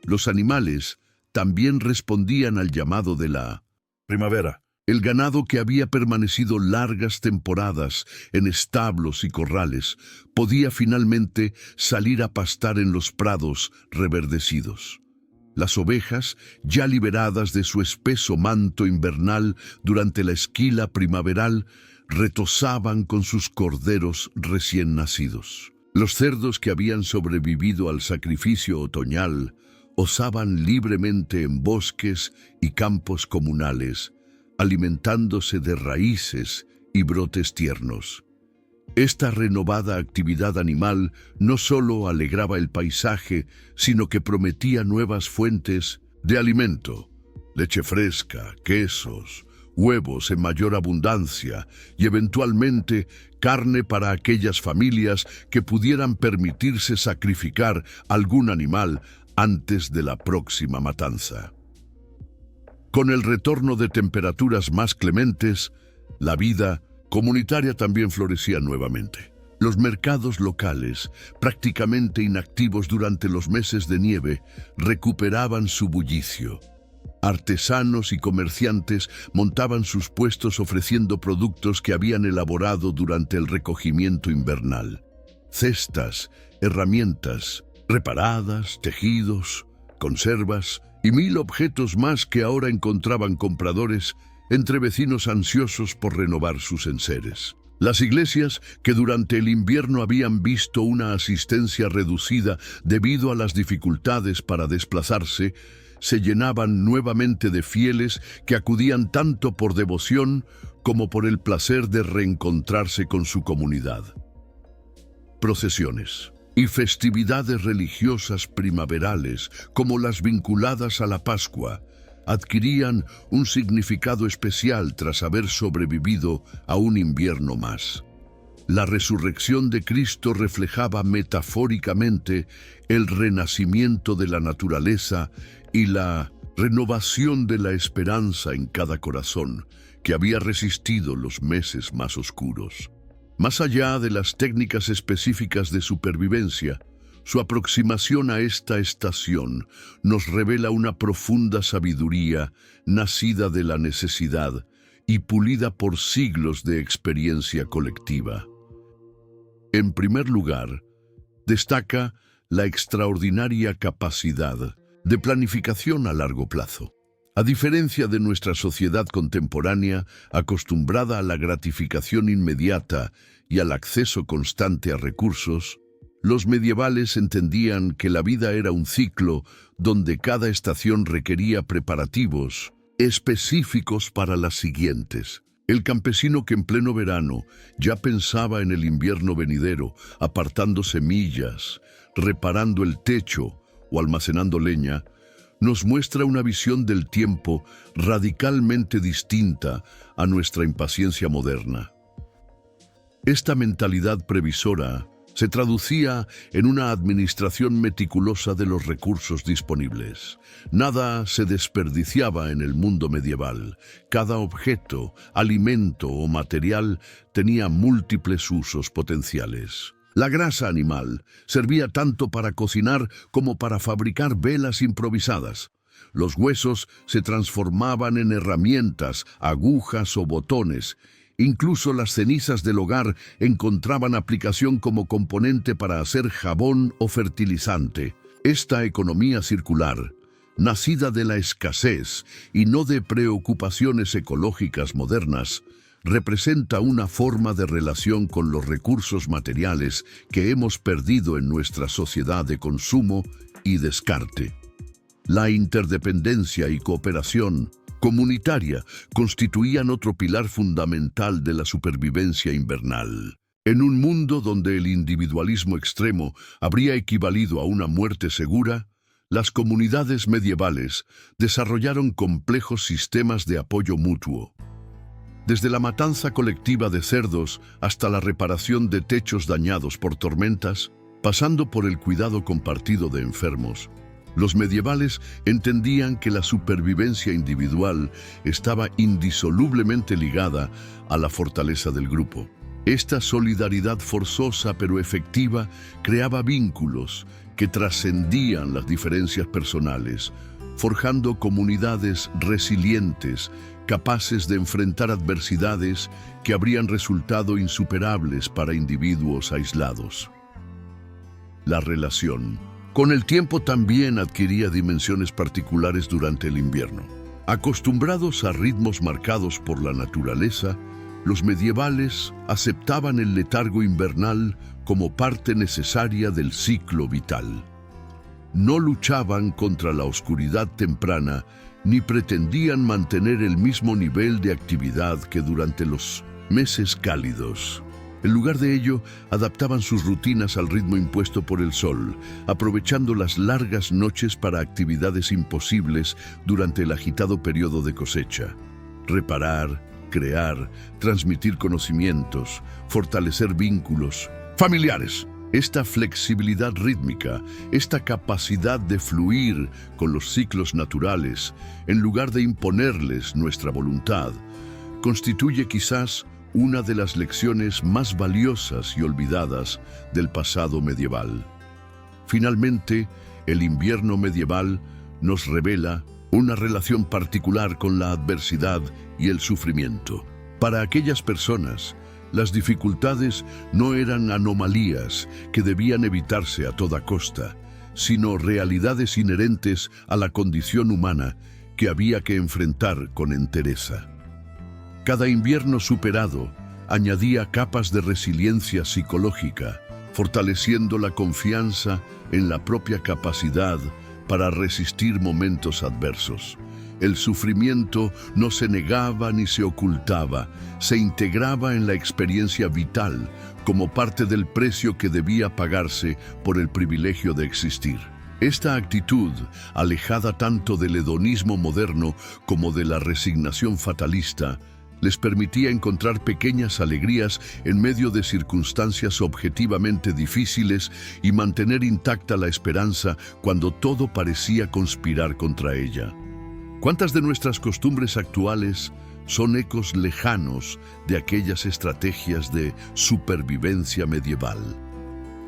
Los animales también respondían al llamado de la primavera. El ganado que había permanecido largas temporadas en establos y corrales podía finalmente salir a pastar en los prados reverdecidos. Las ovejas, ya liberadas de su espeso manto invernal durante la esquila primaveral, retozaban con sus corderos recién nacidos. Los cerdos que habían sobrevivido al sacrificio otoñal osaban libremente en bosques y campos comunales, alimentándose de raíces y brotes tiernos. Esta renovada actividad animal no solo alegraba el paisaje, sino que prometía nuevas fuentes de alimento: leche fresca, quesos, huevos en mayor abundancia y eventualmente carne para aquellas familias que pudieran permitirse sacrificar algún animal antes de la próxima matanza. Con el retorno de temperaturas más clementes, la vida comunitaria también florecía nuevamente. Los mercados locales, prácticamente inactivos durante los meses de nieve, recuperaban su bullicio. Artesanos y comerciantes montaban sus puestos ofreciendo productos que habían elaborado durante el recogimiento invernal. Cestas, herramientas reparadas, tejidos, conservas y 1000 objetos más que ahora encontraban compradores entre vecinos ansiosos por renovar sus enseres. Las iglesias, que durante el invierno habían visto una asistencia reducida debido a las dificultades para desplazarse, se llenaban nuevamente de fieles que acudían tanto por devoción como por el placer de reencontrarse con su comunidad. Procesiones y festividades religiosas primaverales, como las vinculadas a la Pascua, adquirían un significado especial tras haber sobrevivido a un invierno más. La resurrección de Cristo reflejaba metafóricamente el renacimiento de la naturaleza y la renovación de la esperanza en cada corazón que había resistido los meses más oscuros. Más allá de las técnicas específicas de supervivencia, su aproximación a esta estación nos revela una profunda sabiduría nacida de la necesidad y pulida por siglos de experiencia colectiva. En primer lugar, destaca la extraordinaria capacidad de planificación a largo plazo. A diferencia de nuestra sociedad contemporánea, acostumbrada a la gratificación inmediata y al acceso constante a recursos, los medievales entendían que la vida era un ciclo donde cada estación requería preparativos específicos para las siguientes. El campesino que en pleno verano ya pensaba en el invierno venidero, apartando semillas, reparando el techo o almacenando leña, nos muestra una visión del tiempo radicalmente distinta a nuestra impaciencia moderna. Esta mentalidad previsora se traducía en una administración meticulosa de los recursos disponibles. Nada se desperdiciaba en el mundo medieval. Cada objeto, alimento o material tenía múltiples usos potenciales. La grasa animal servía tanto para cocinar como para fabricar velas improvisadas. Los huesos se transformaban en herramientas, agujas o botones. Incluso las cenizas del hogar encontraban aplicación como componente para hacer jabón o fertilizante. Esta economía circular, nacida de la escasez y no de preocupaciones ecológicas modernas, representa una forma de relación con los recursos materiales que hemos perdido en nuestra sociedad de consumo y descarte. La interdependencia y cooperación comunitaria constituían otro pilar fundamental de la supervivencia invernal. En un mundo donde el individualismo extremo habría equivalido a una muerte segura, las comunidades medievales desarrollaron complejos sistemas de apoyo mutuo. Desde la matanza colectiva de cerdos hasta la reparación de techos dañados por tormentas, pasando por el cuidado compartido de enfermos, los medievales entendían que la supervivencia individual estaba indisolublemente ligada a la fortaleza del grupo. Esta solidaridad forzosa pero efectiva creaba vínculos que trascendían las diferencias personales, forjando comunidades resilientes, capaces de enfrentar adversidades que habrían resultado insuperables para individuos aislados. La relación con el tiempo también adquiría dimensiones particulares durante el invierno. Acostumbrados a ritmos marcados por la naturaleza, los medievales aceptaban el letargo invernal como parte necesaria del ciclo vital. No luchaban contra la oscuridad temprana ni pretendían mantener el mismo nivel de actividad que durante los meses cálidos. En lugar de ello, adaptaban sus rutinas al ritmo impuesto por el sol, aprovechando las largas noches para actividades imposibles durante el agitado periodo de cosecha. Reparar, crear, transmitir conocimientos, fortalecer vínculos familiares. Esta flexibilidad rítmica, esta capacidad de fluir con los ciclos naturales, en lugar de imponerles nuestra voluntad, constituye quizás una de las lecciones más valiosas y olvidadas del pasado medieval. Finalmente, el invierno medieval nos revela una relación particular con la adversidad y el sufrimiento. Para aquellas personas, las dificultades no eran anomalías que debían evitarse a toda costa, sino realidades inherentes a la condición humana que había que enfrentar con entereza. Cada invierno superado añadía capas de resiliencia psicológica, fortaleciendo la confianza en la propia capacidad para resistir momentos adversos. El sufrimiento no se negaba ni se ocultaba, se integraba en la experiencia vital como parte del precio que debía pagarse por el privilegio de existir. Esta actitud, alejada tanto del hedonismo moderno como de la resignación fatalista, les permitía encontrar pequeñas alegrías en medio de circunstancias objetivamente difíciles y mantener intacta la esperanza cuando todo parecía conspirar contra ella. ¿Cuántas de nuestras costumbres actuales son ecos lejanos de aquellas estrategias de supervivencia medieval?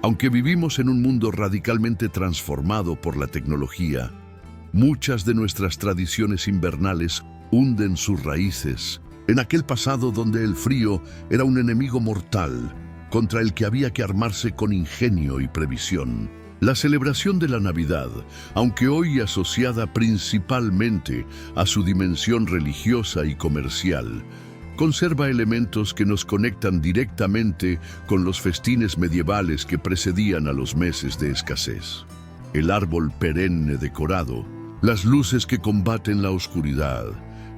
Aunque vivimos en un mundo radicalmente transformado por la tecnología, muchas de nuestras tradiciones invernales hunden sus raíces En aquel pasado donde el frío era un enemigo mortal, contra el que había que armarse con ingenio y previsión. La celebración de la Navidad, aunque hoy asociada principalmente a su dimensión religiosa y comercial, conserva elementos que nos conectan directamente con los festines medievales que precedían a los meses de escasez. El árbol perenne decorado, las luces que combaten la oscuridad,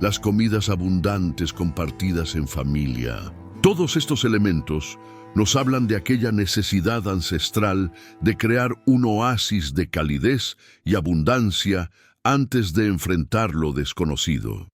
las comidas abundantes compartidas en familia. Todos estos elementos nos hablan de aquella necesidad ancestral de crear un oasis de calidez y abundancia antes de enfrentar lo desconocido.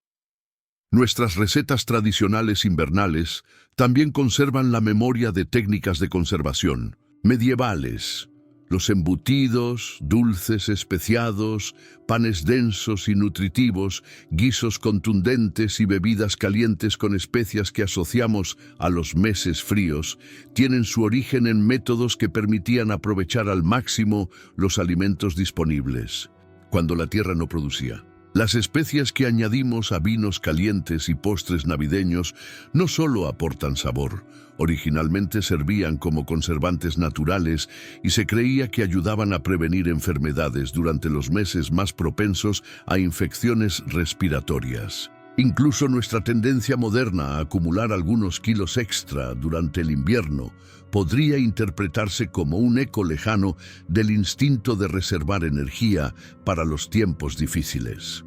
Nuestras recetas tradicionales invernales también conservan la memoria de técnicas de conservación medievales. Los embutidos, dulces especiados, panes densos y nutritivos, guisos contundentes y bebidas calientes con especias que asociamos a los meses fríos, tienen su origen en métodos que permitían aprovechar al máximo los alimentos disponibles, cuando la tierra no producía. Las especias que añadimos a vinos calientes y postres navideños no solo aportan sabor, originalmente servían como conservantes naturales y se creía que ayudaban a prevenir enfermedades durante los meses más propensos a infecciones respiratorias. Incluso nuestra tendencia moderna a acumular algunos kilos extra durante el invierno podría interpretarse como un eco lejano del instinto de reservar energía para los tiempos difíciles.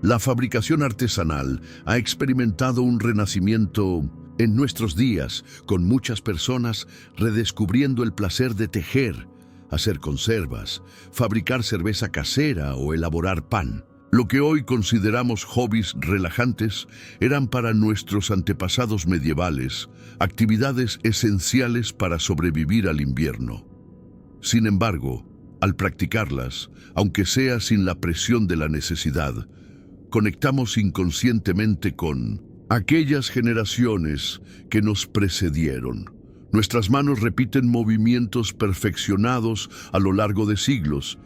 La fabricación artesanal ha experimentado un renacimiento en nuestros días, con muchas personas redescubriendo el placer de tejer, hacer conservas, fabricar cerveza casera o elaborar pan. Lo que hoy consideramos hobbies relajantes eran para nuestros antepasados medievales actividades esenciales para sobrevivir al invierno. Sin embargo, al practicarlas, aunque sea sin la presión de la necesidad, conectamos inconscientemente con aquellas generaciones que nos precedieron. Nuestras manos repiten movimientos perfeccionados a lo largo de siglos,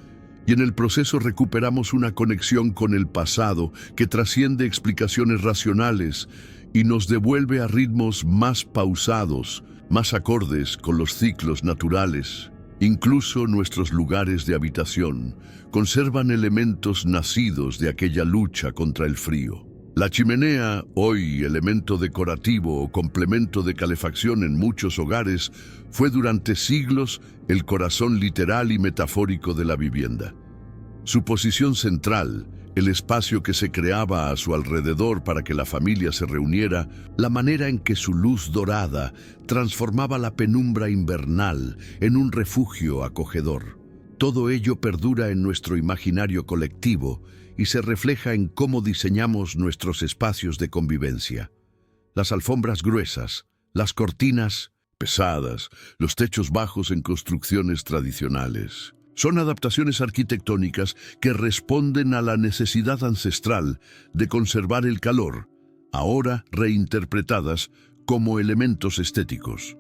y en el proceso recuperamos una conexión con el pasado que trasciende explicaciones racionales y nos devuelve a ritmos más pausados, más acordes con los ciclos naturales. Incluso nuestros lugares de habitación conservan elementos nacidos de aquella lucha contra el frío. La chimenea, hoy elemento decorativo o complemento de calefacción en muchos hogares, fue durante siglos el corazón literal y metafórico de la vivienda. Su posición central, el espacio que se creaba a su alrededor para que la familia se reuniera, la manera en que su luz dorada transformaba la penumbra invernal en un refugio acogedor. Todo ello perdura en nuestro imaginario colectivo y se refleja en cómo diseñamos nuestros espacios de convivencia. Las alfombras gruesas, las cortinas pesadas, los techos bajos en construcciones tradicionales. Son adaptaciones arquitectónicas que responden a la necesidad ancestral de conservar el calor, ahora reinterpretadas como elementos estéticos.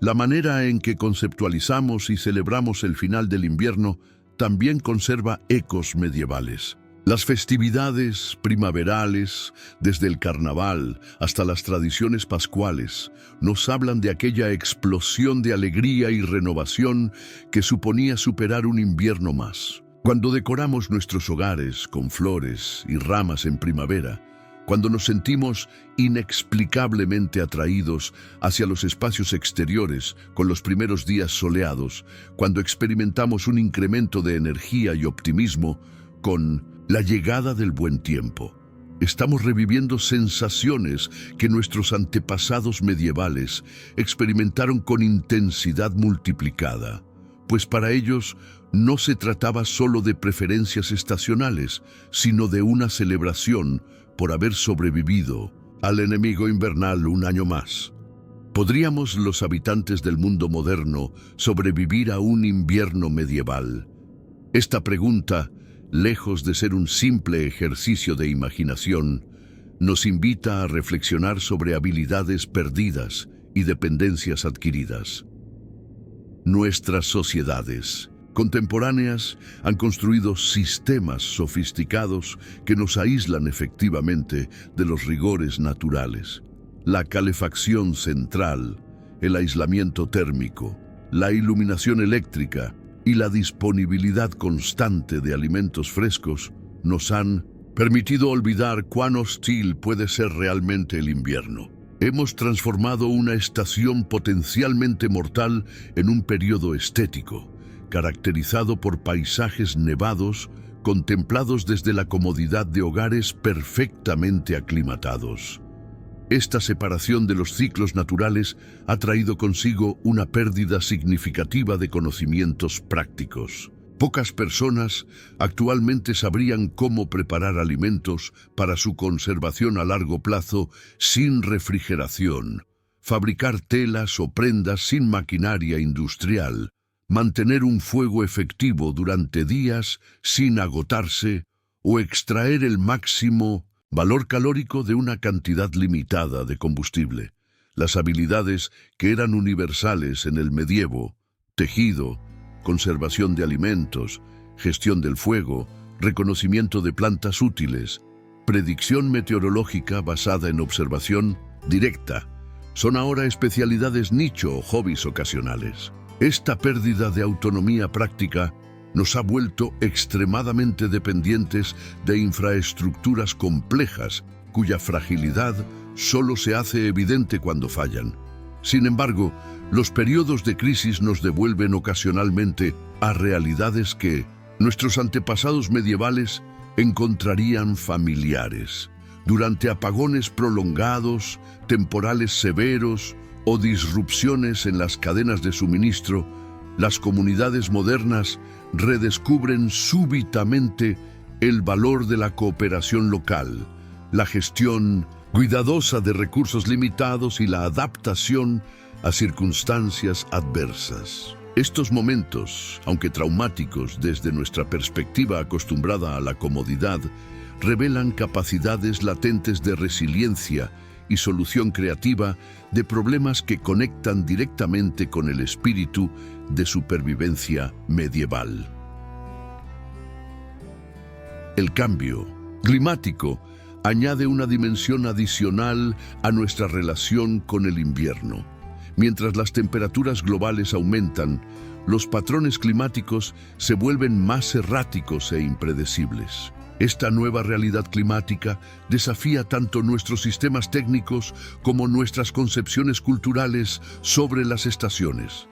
La manera en que conceptualizamos y celebramos el final del invierno también conserva ecos medievales. Las festividades primaverales, desde el carnaval hasta las tradiciones pascuales, nos hablan de aquella explosión de alegría y renovación que suponía superar un invierno más. Cuando decoramos nuestros hogares con flores y ramas en primavera, cuando nos sentimos inexplicablemente atraídos hacia los espacios exteriores con los primeros días soleados, cuando experimentamos un incremento de energía y optimismo con la llegada del buen tiempo, estamos reviviendo sensaciones que nuestros antepasados medievales experimentaron con intensidad multiplicada, pues para ellos no se trataba solo de preferencias estacionales, sino de una celebración por haber sobrevivido al enemigo invernal un año más. ¿Podríamos los habitantes del mundo moderno sobrevivir a un invierno medieval? Esta pregunta, lejos de ser un simple ejercicio de imaginación, nos invita a reflexionar sobre habilidades perdidas y dependencias adquiridas. Nuestras sociedades, contemporáneas han construido sistemas sofisticados que nos aíslan efectivamente de los rigores naturales. La calefacción central, el aislamiento térmico, la iluminación eléctrica y la disponibilidad constante de alimentos frescos nos han permitido olvidar cuán hostil puede ser realmente el invierno. Hemos transformado una estación potencialmente mortal en un periodo estético, caracterizado por paisajes nevados contemplados desde la comodidad de hogares perfectamente aclimatados. Esta separación de los ciclos naturales ha traído consigo una pérdida significativa de conocimientos prácticos. Pocas personas actualmente sabrían cómo preparar alimentos para su conservación a largo plazo sin refrigeración, fabricar telas o prendas sin maquinaria industrial, mantener un fuego efectivo durante días sin agotarse o extraer el máximo valor calórico de una cantidad limitada de combustible. Las habilidades que eran universales en el medievo, tejido, conservación de alimentos, gestión del fuego, reconocimiento de plantas útiles, predicción meteorológica basada en observación directa, son ahora especialidades nicho o hobbies ocasionales. Esta pérdida de autonomía práctica nos ha vuelto extremadamente dependientes de infraestructuras complejas cuya fragilidad solo se hace evidente cuando fallan. Sin embargo, los periodos de crisis nos devuelven ocasionalmente a realidades que nuestros antepasados medievales encontrarían familiares. Durante apagones prolongados, temporales severos o disrupciones en las cadenas de suministro, las comunidades modernas redescubren súbitamente el valor de la cooperación local, la gestión cuidadosa de recursos limitados y la adaptación a circunstancias adversas. Estos momentos, aunque traumáticos desde nuestra perspectiva acostumbrada a la comodidad, revelan capacidades latentes de resiliencia y solución creativa de problemas que conectan directamente con el espíritu de supervivencia medieval. El cambio climático añade una dimensión adicional a nuestra relación con el invierno. Mientras las temperaturas globales aumentan, los patrones climáticos se vuelven más erráticos e impredecibles. Esta nueva realidad climática desafía tanto nuestros sistemas técnicos como nuestras concepciones culturales sobre las estaciones.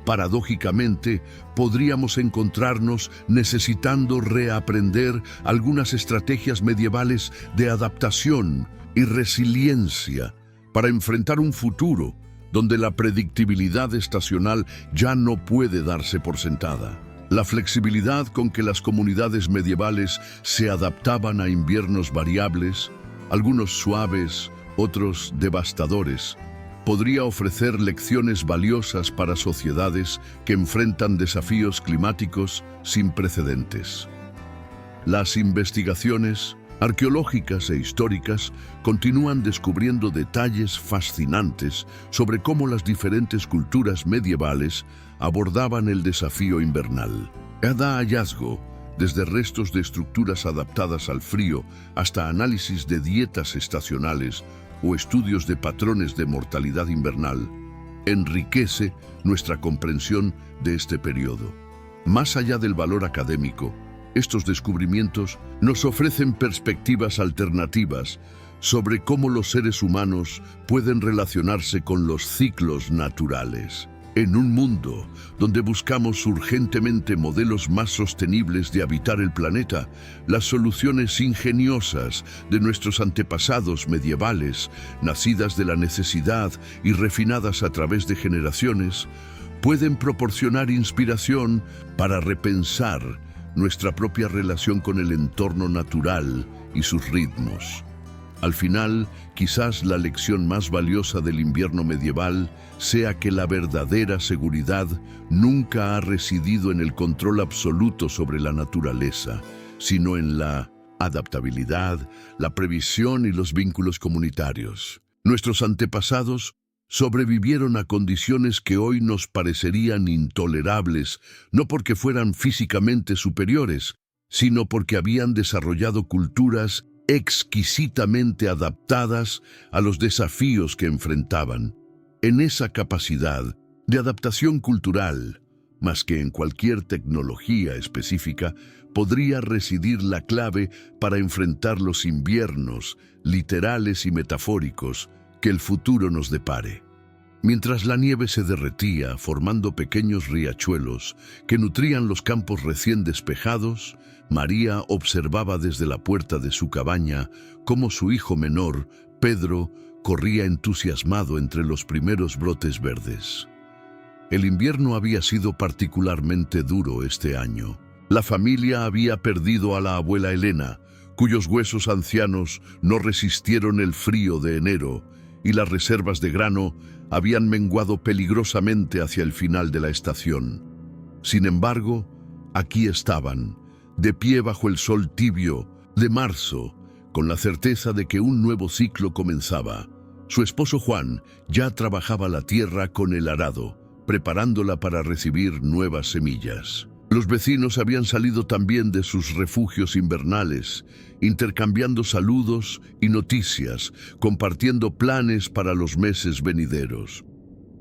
Paradójicamente, podríamos encontrarnos necesitando reaprender algunas estrategias medievales de adaptación y resiliencia para enfrentar un futuro donde la predictibilidad estacional ya no puede darse por sentada. La flexibilidad con que las comunidades medievales se adaptaban a inviernos variables, algunos suaves, otros devastadores, podría ofrecer lecciones valiosas para sociedades que enfrentan desafíos climáticos sin precedentes. Las investigaciones arqueológicas e históricas continúan descubriendo detalles fascinantes sobre cómo las diferentes culturas medievales abordaban el desafío invernal. Cada hallazgo, desde restos de estructuras adaptadas al frío hasta análisis de dietas estacionales o estudios de patrones de mortalidad invernal, enriquece nuestra comprensión de este periodo. Más allá del valor académico, estos descubrimientos nos ofrecen perspectivas alternativas sobre cómo los seres humanos pueden relacionarse con los ciclos naturales. En un mundo donde buscamos urgentemente modelos más sostenibles de habitar el planeta, las soluciones ingeniosas de nuestros antepasados medievales, nacidas de la necesidad y refinadas a través de generaciones, pueden proporcionar inspiración para repensar nuestra propia relación con el entorno natural y sus ritmos. Al final, quizás la lección más valiosa del invierno medieval sea que la verdadera seguridad nunca ha residido en el control absoluto sobre la naturaleza, sino en la adaptabilidad, la previsión y los vínculos comunitarios. Nuestros antepasados Sobrevivieron a condiciones que hoy nos parecerían intolerables, no porque fueran físicamente superiores, sino porque habían desarrollado culturas exquisitamente adaptadas a los desafíos que enfrentaban. En esa capacidad de adaptación cultural, más que en cualquier tecnología específica, podría residir la clave para enfrentar los inviernos, literales y metafóricos, que el futuro nos depare. Mientras la nieve se derretía, formando pequeños riachuelos que nutrían los campos recién despejados, María observaba desde la puerta de su cabaña cómo su hijo menor, Pedro, corría entusiasmado entre los primeros brotes verdes. El invierno había sido particularmente duro este año. La familia había perdido a la abuela Elena, cuyos huesos ancianos no resistieron el frío de enero, y las reservas de grano habían menguado peligrosamente hacia el final de la estación. Sin embargo, aquí estaban, de pie bajo el sol tibio de marzo, con la certeza de que un nuevo ciclo comenzaba. Su esposo Juan ya trabajaba la tierra con el arado, preparándola para recibir nuevas semillas. Los vecinos habían salido también de sus refugios invernales, intercambiando saludos y noticias, compartiendo planes para los meses venideros.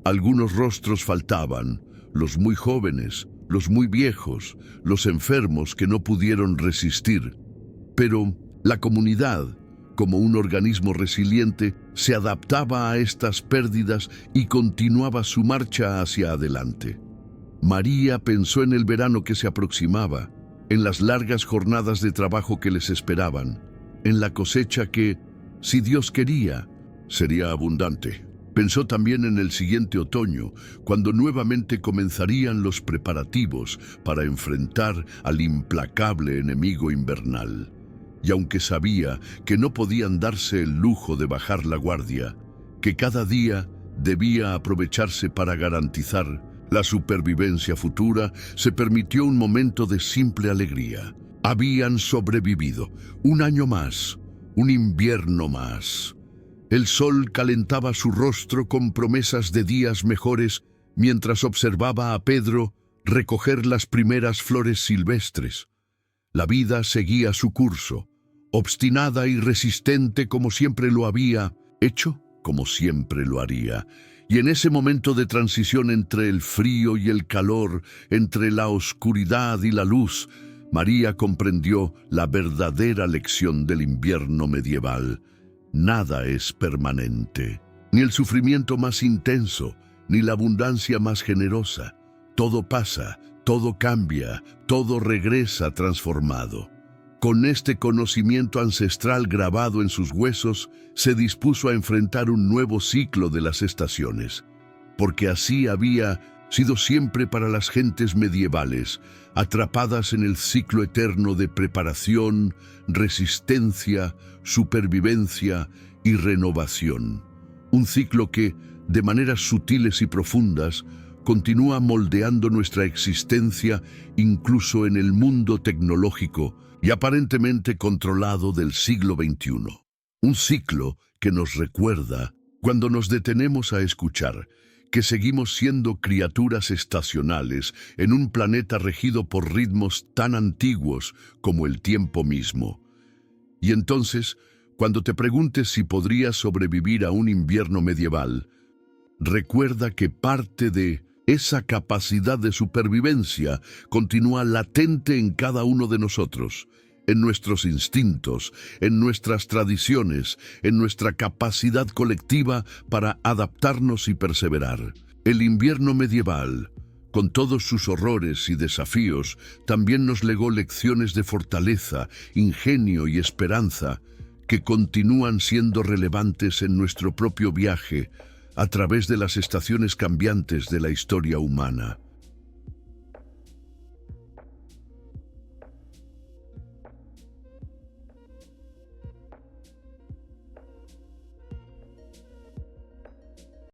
Algunos rostros faltaban, los muy jóvenes, los muy viejos, los enfermos que no pudieron resistir. Pero la comunidad, como un organismo resiliente, se adaptaba a estas pérdidas y continuaba su marcha hacia adelante. María pensó en el verano que se aproximaba, en las largas jornadas de trabajo que les esperaban, en la cosecha que, si Dios quería, sería abundante. Pensó también en el siguiente otoño, cuando nuevamente comenzarían los preparativos para enfrentar al implacable enemigo invernal. Y aunque sabía que no podían darse el lujo de bajar la guardia, que cada día debía aprovecharse para garantizar la supervivencia futura, se permitió un momento de simple alegría. Habían sobrevivido un año más, un invierno más. El sol calentaba su rostro con promesas de días mejores mientras observaba a Pedro recoger las primeras flores silvestres. La vida seguía su curso, obstinada y resistente como siempre lo había hecho, como siempre lo haría. Y en ese momento de transición entre el frío y el calor, entre la oscuridad y la luz, María comprendió la verdadera lección del invierno medieval. Nada es permanente, ni el sufrimiento más intenso, ni la abundancia más generosa. Todo pasa, todo cambia, todo regresa transformado. Con este conocimiento ancestral grabado en sus huesos, se dispuso a enfrentar un nuevo ciclo de las estaciones, porque así había sido siempre para las gentes medievales, atrapadas en el ciclo eterno de preparación, resistencia, supervivencia y renovación. Un ciclo que, de maneras sutiles y profundas, continúa moldeando nuestra existencia incluso en el mundo tecnológico y aparentemente controlado del siglo XXI. Un ciclo que nos recuerda, cuando nos detenemos a escuchar, que seguimos siendo criaturas estacionales en un planeta regido por ritmos tan antiguos como el tiempo mismo. Y entonces, cuando te preguntes si podrías sobrevivir a un invierno medieval, recuerda que parte de esa capacidad de supervivencia continúa latente en cada uno de nosotros, en nuestros instintos, en nuestras tradiciones, en nuestra capacidad colectiva para adaptarnos y perseverar. El invierno medieval, con todos sus horrores y desafíos, también nos legó lecciones de fortaleza, ingenio y esperanza que continúan siendo relevantes en nuestro propio viaje a través de las estaciones cambiantes de la historia humana.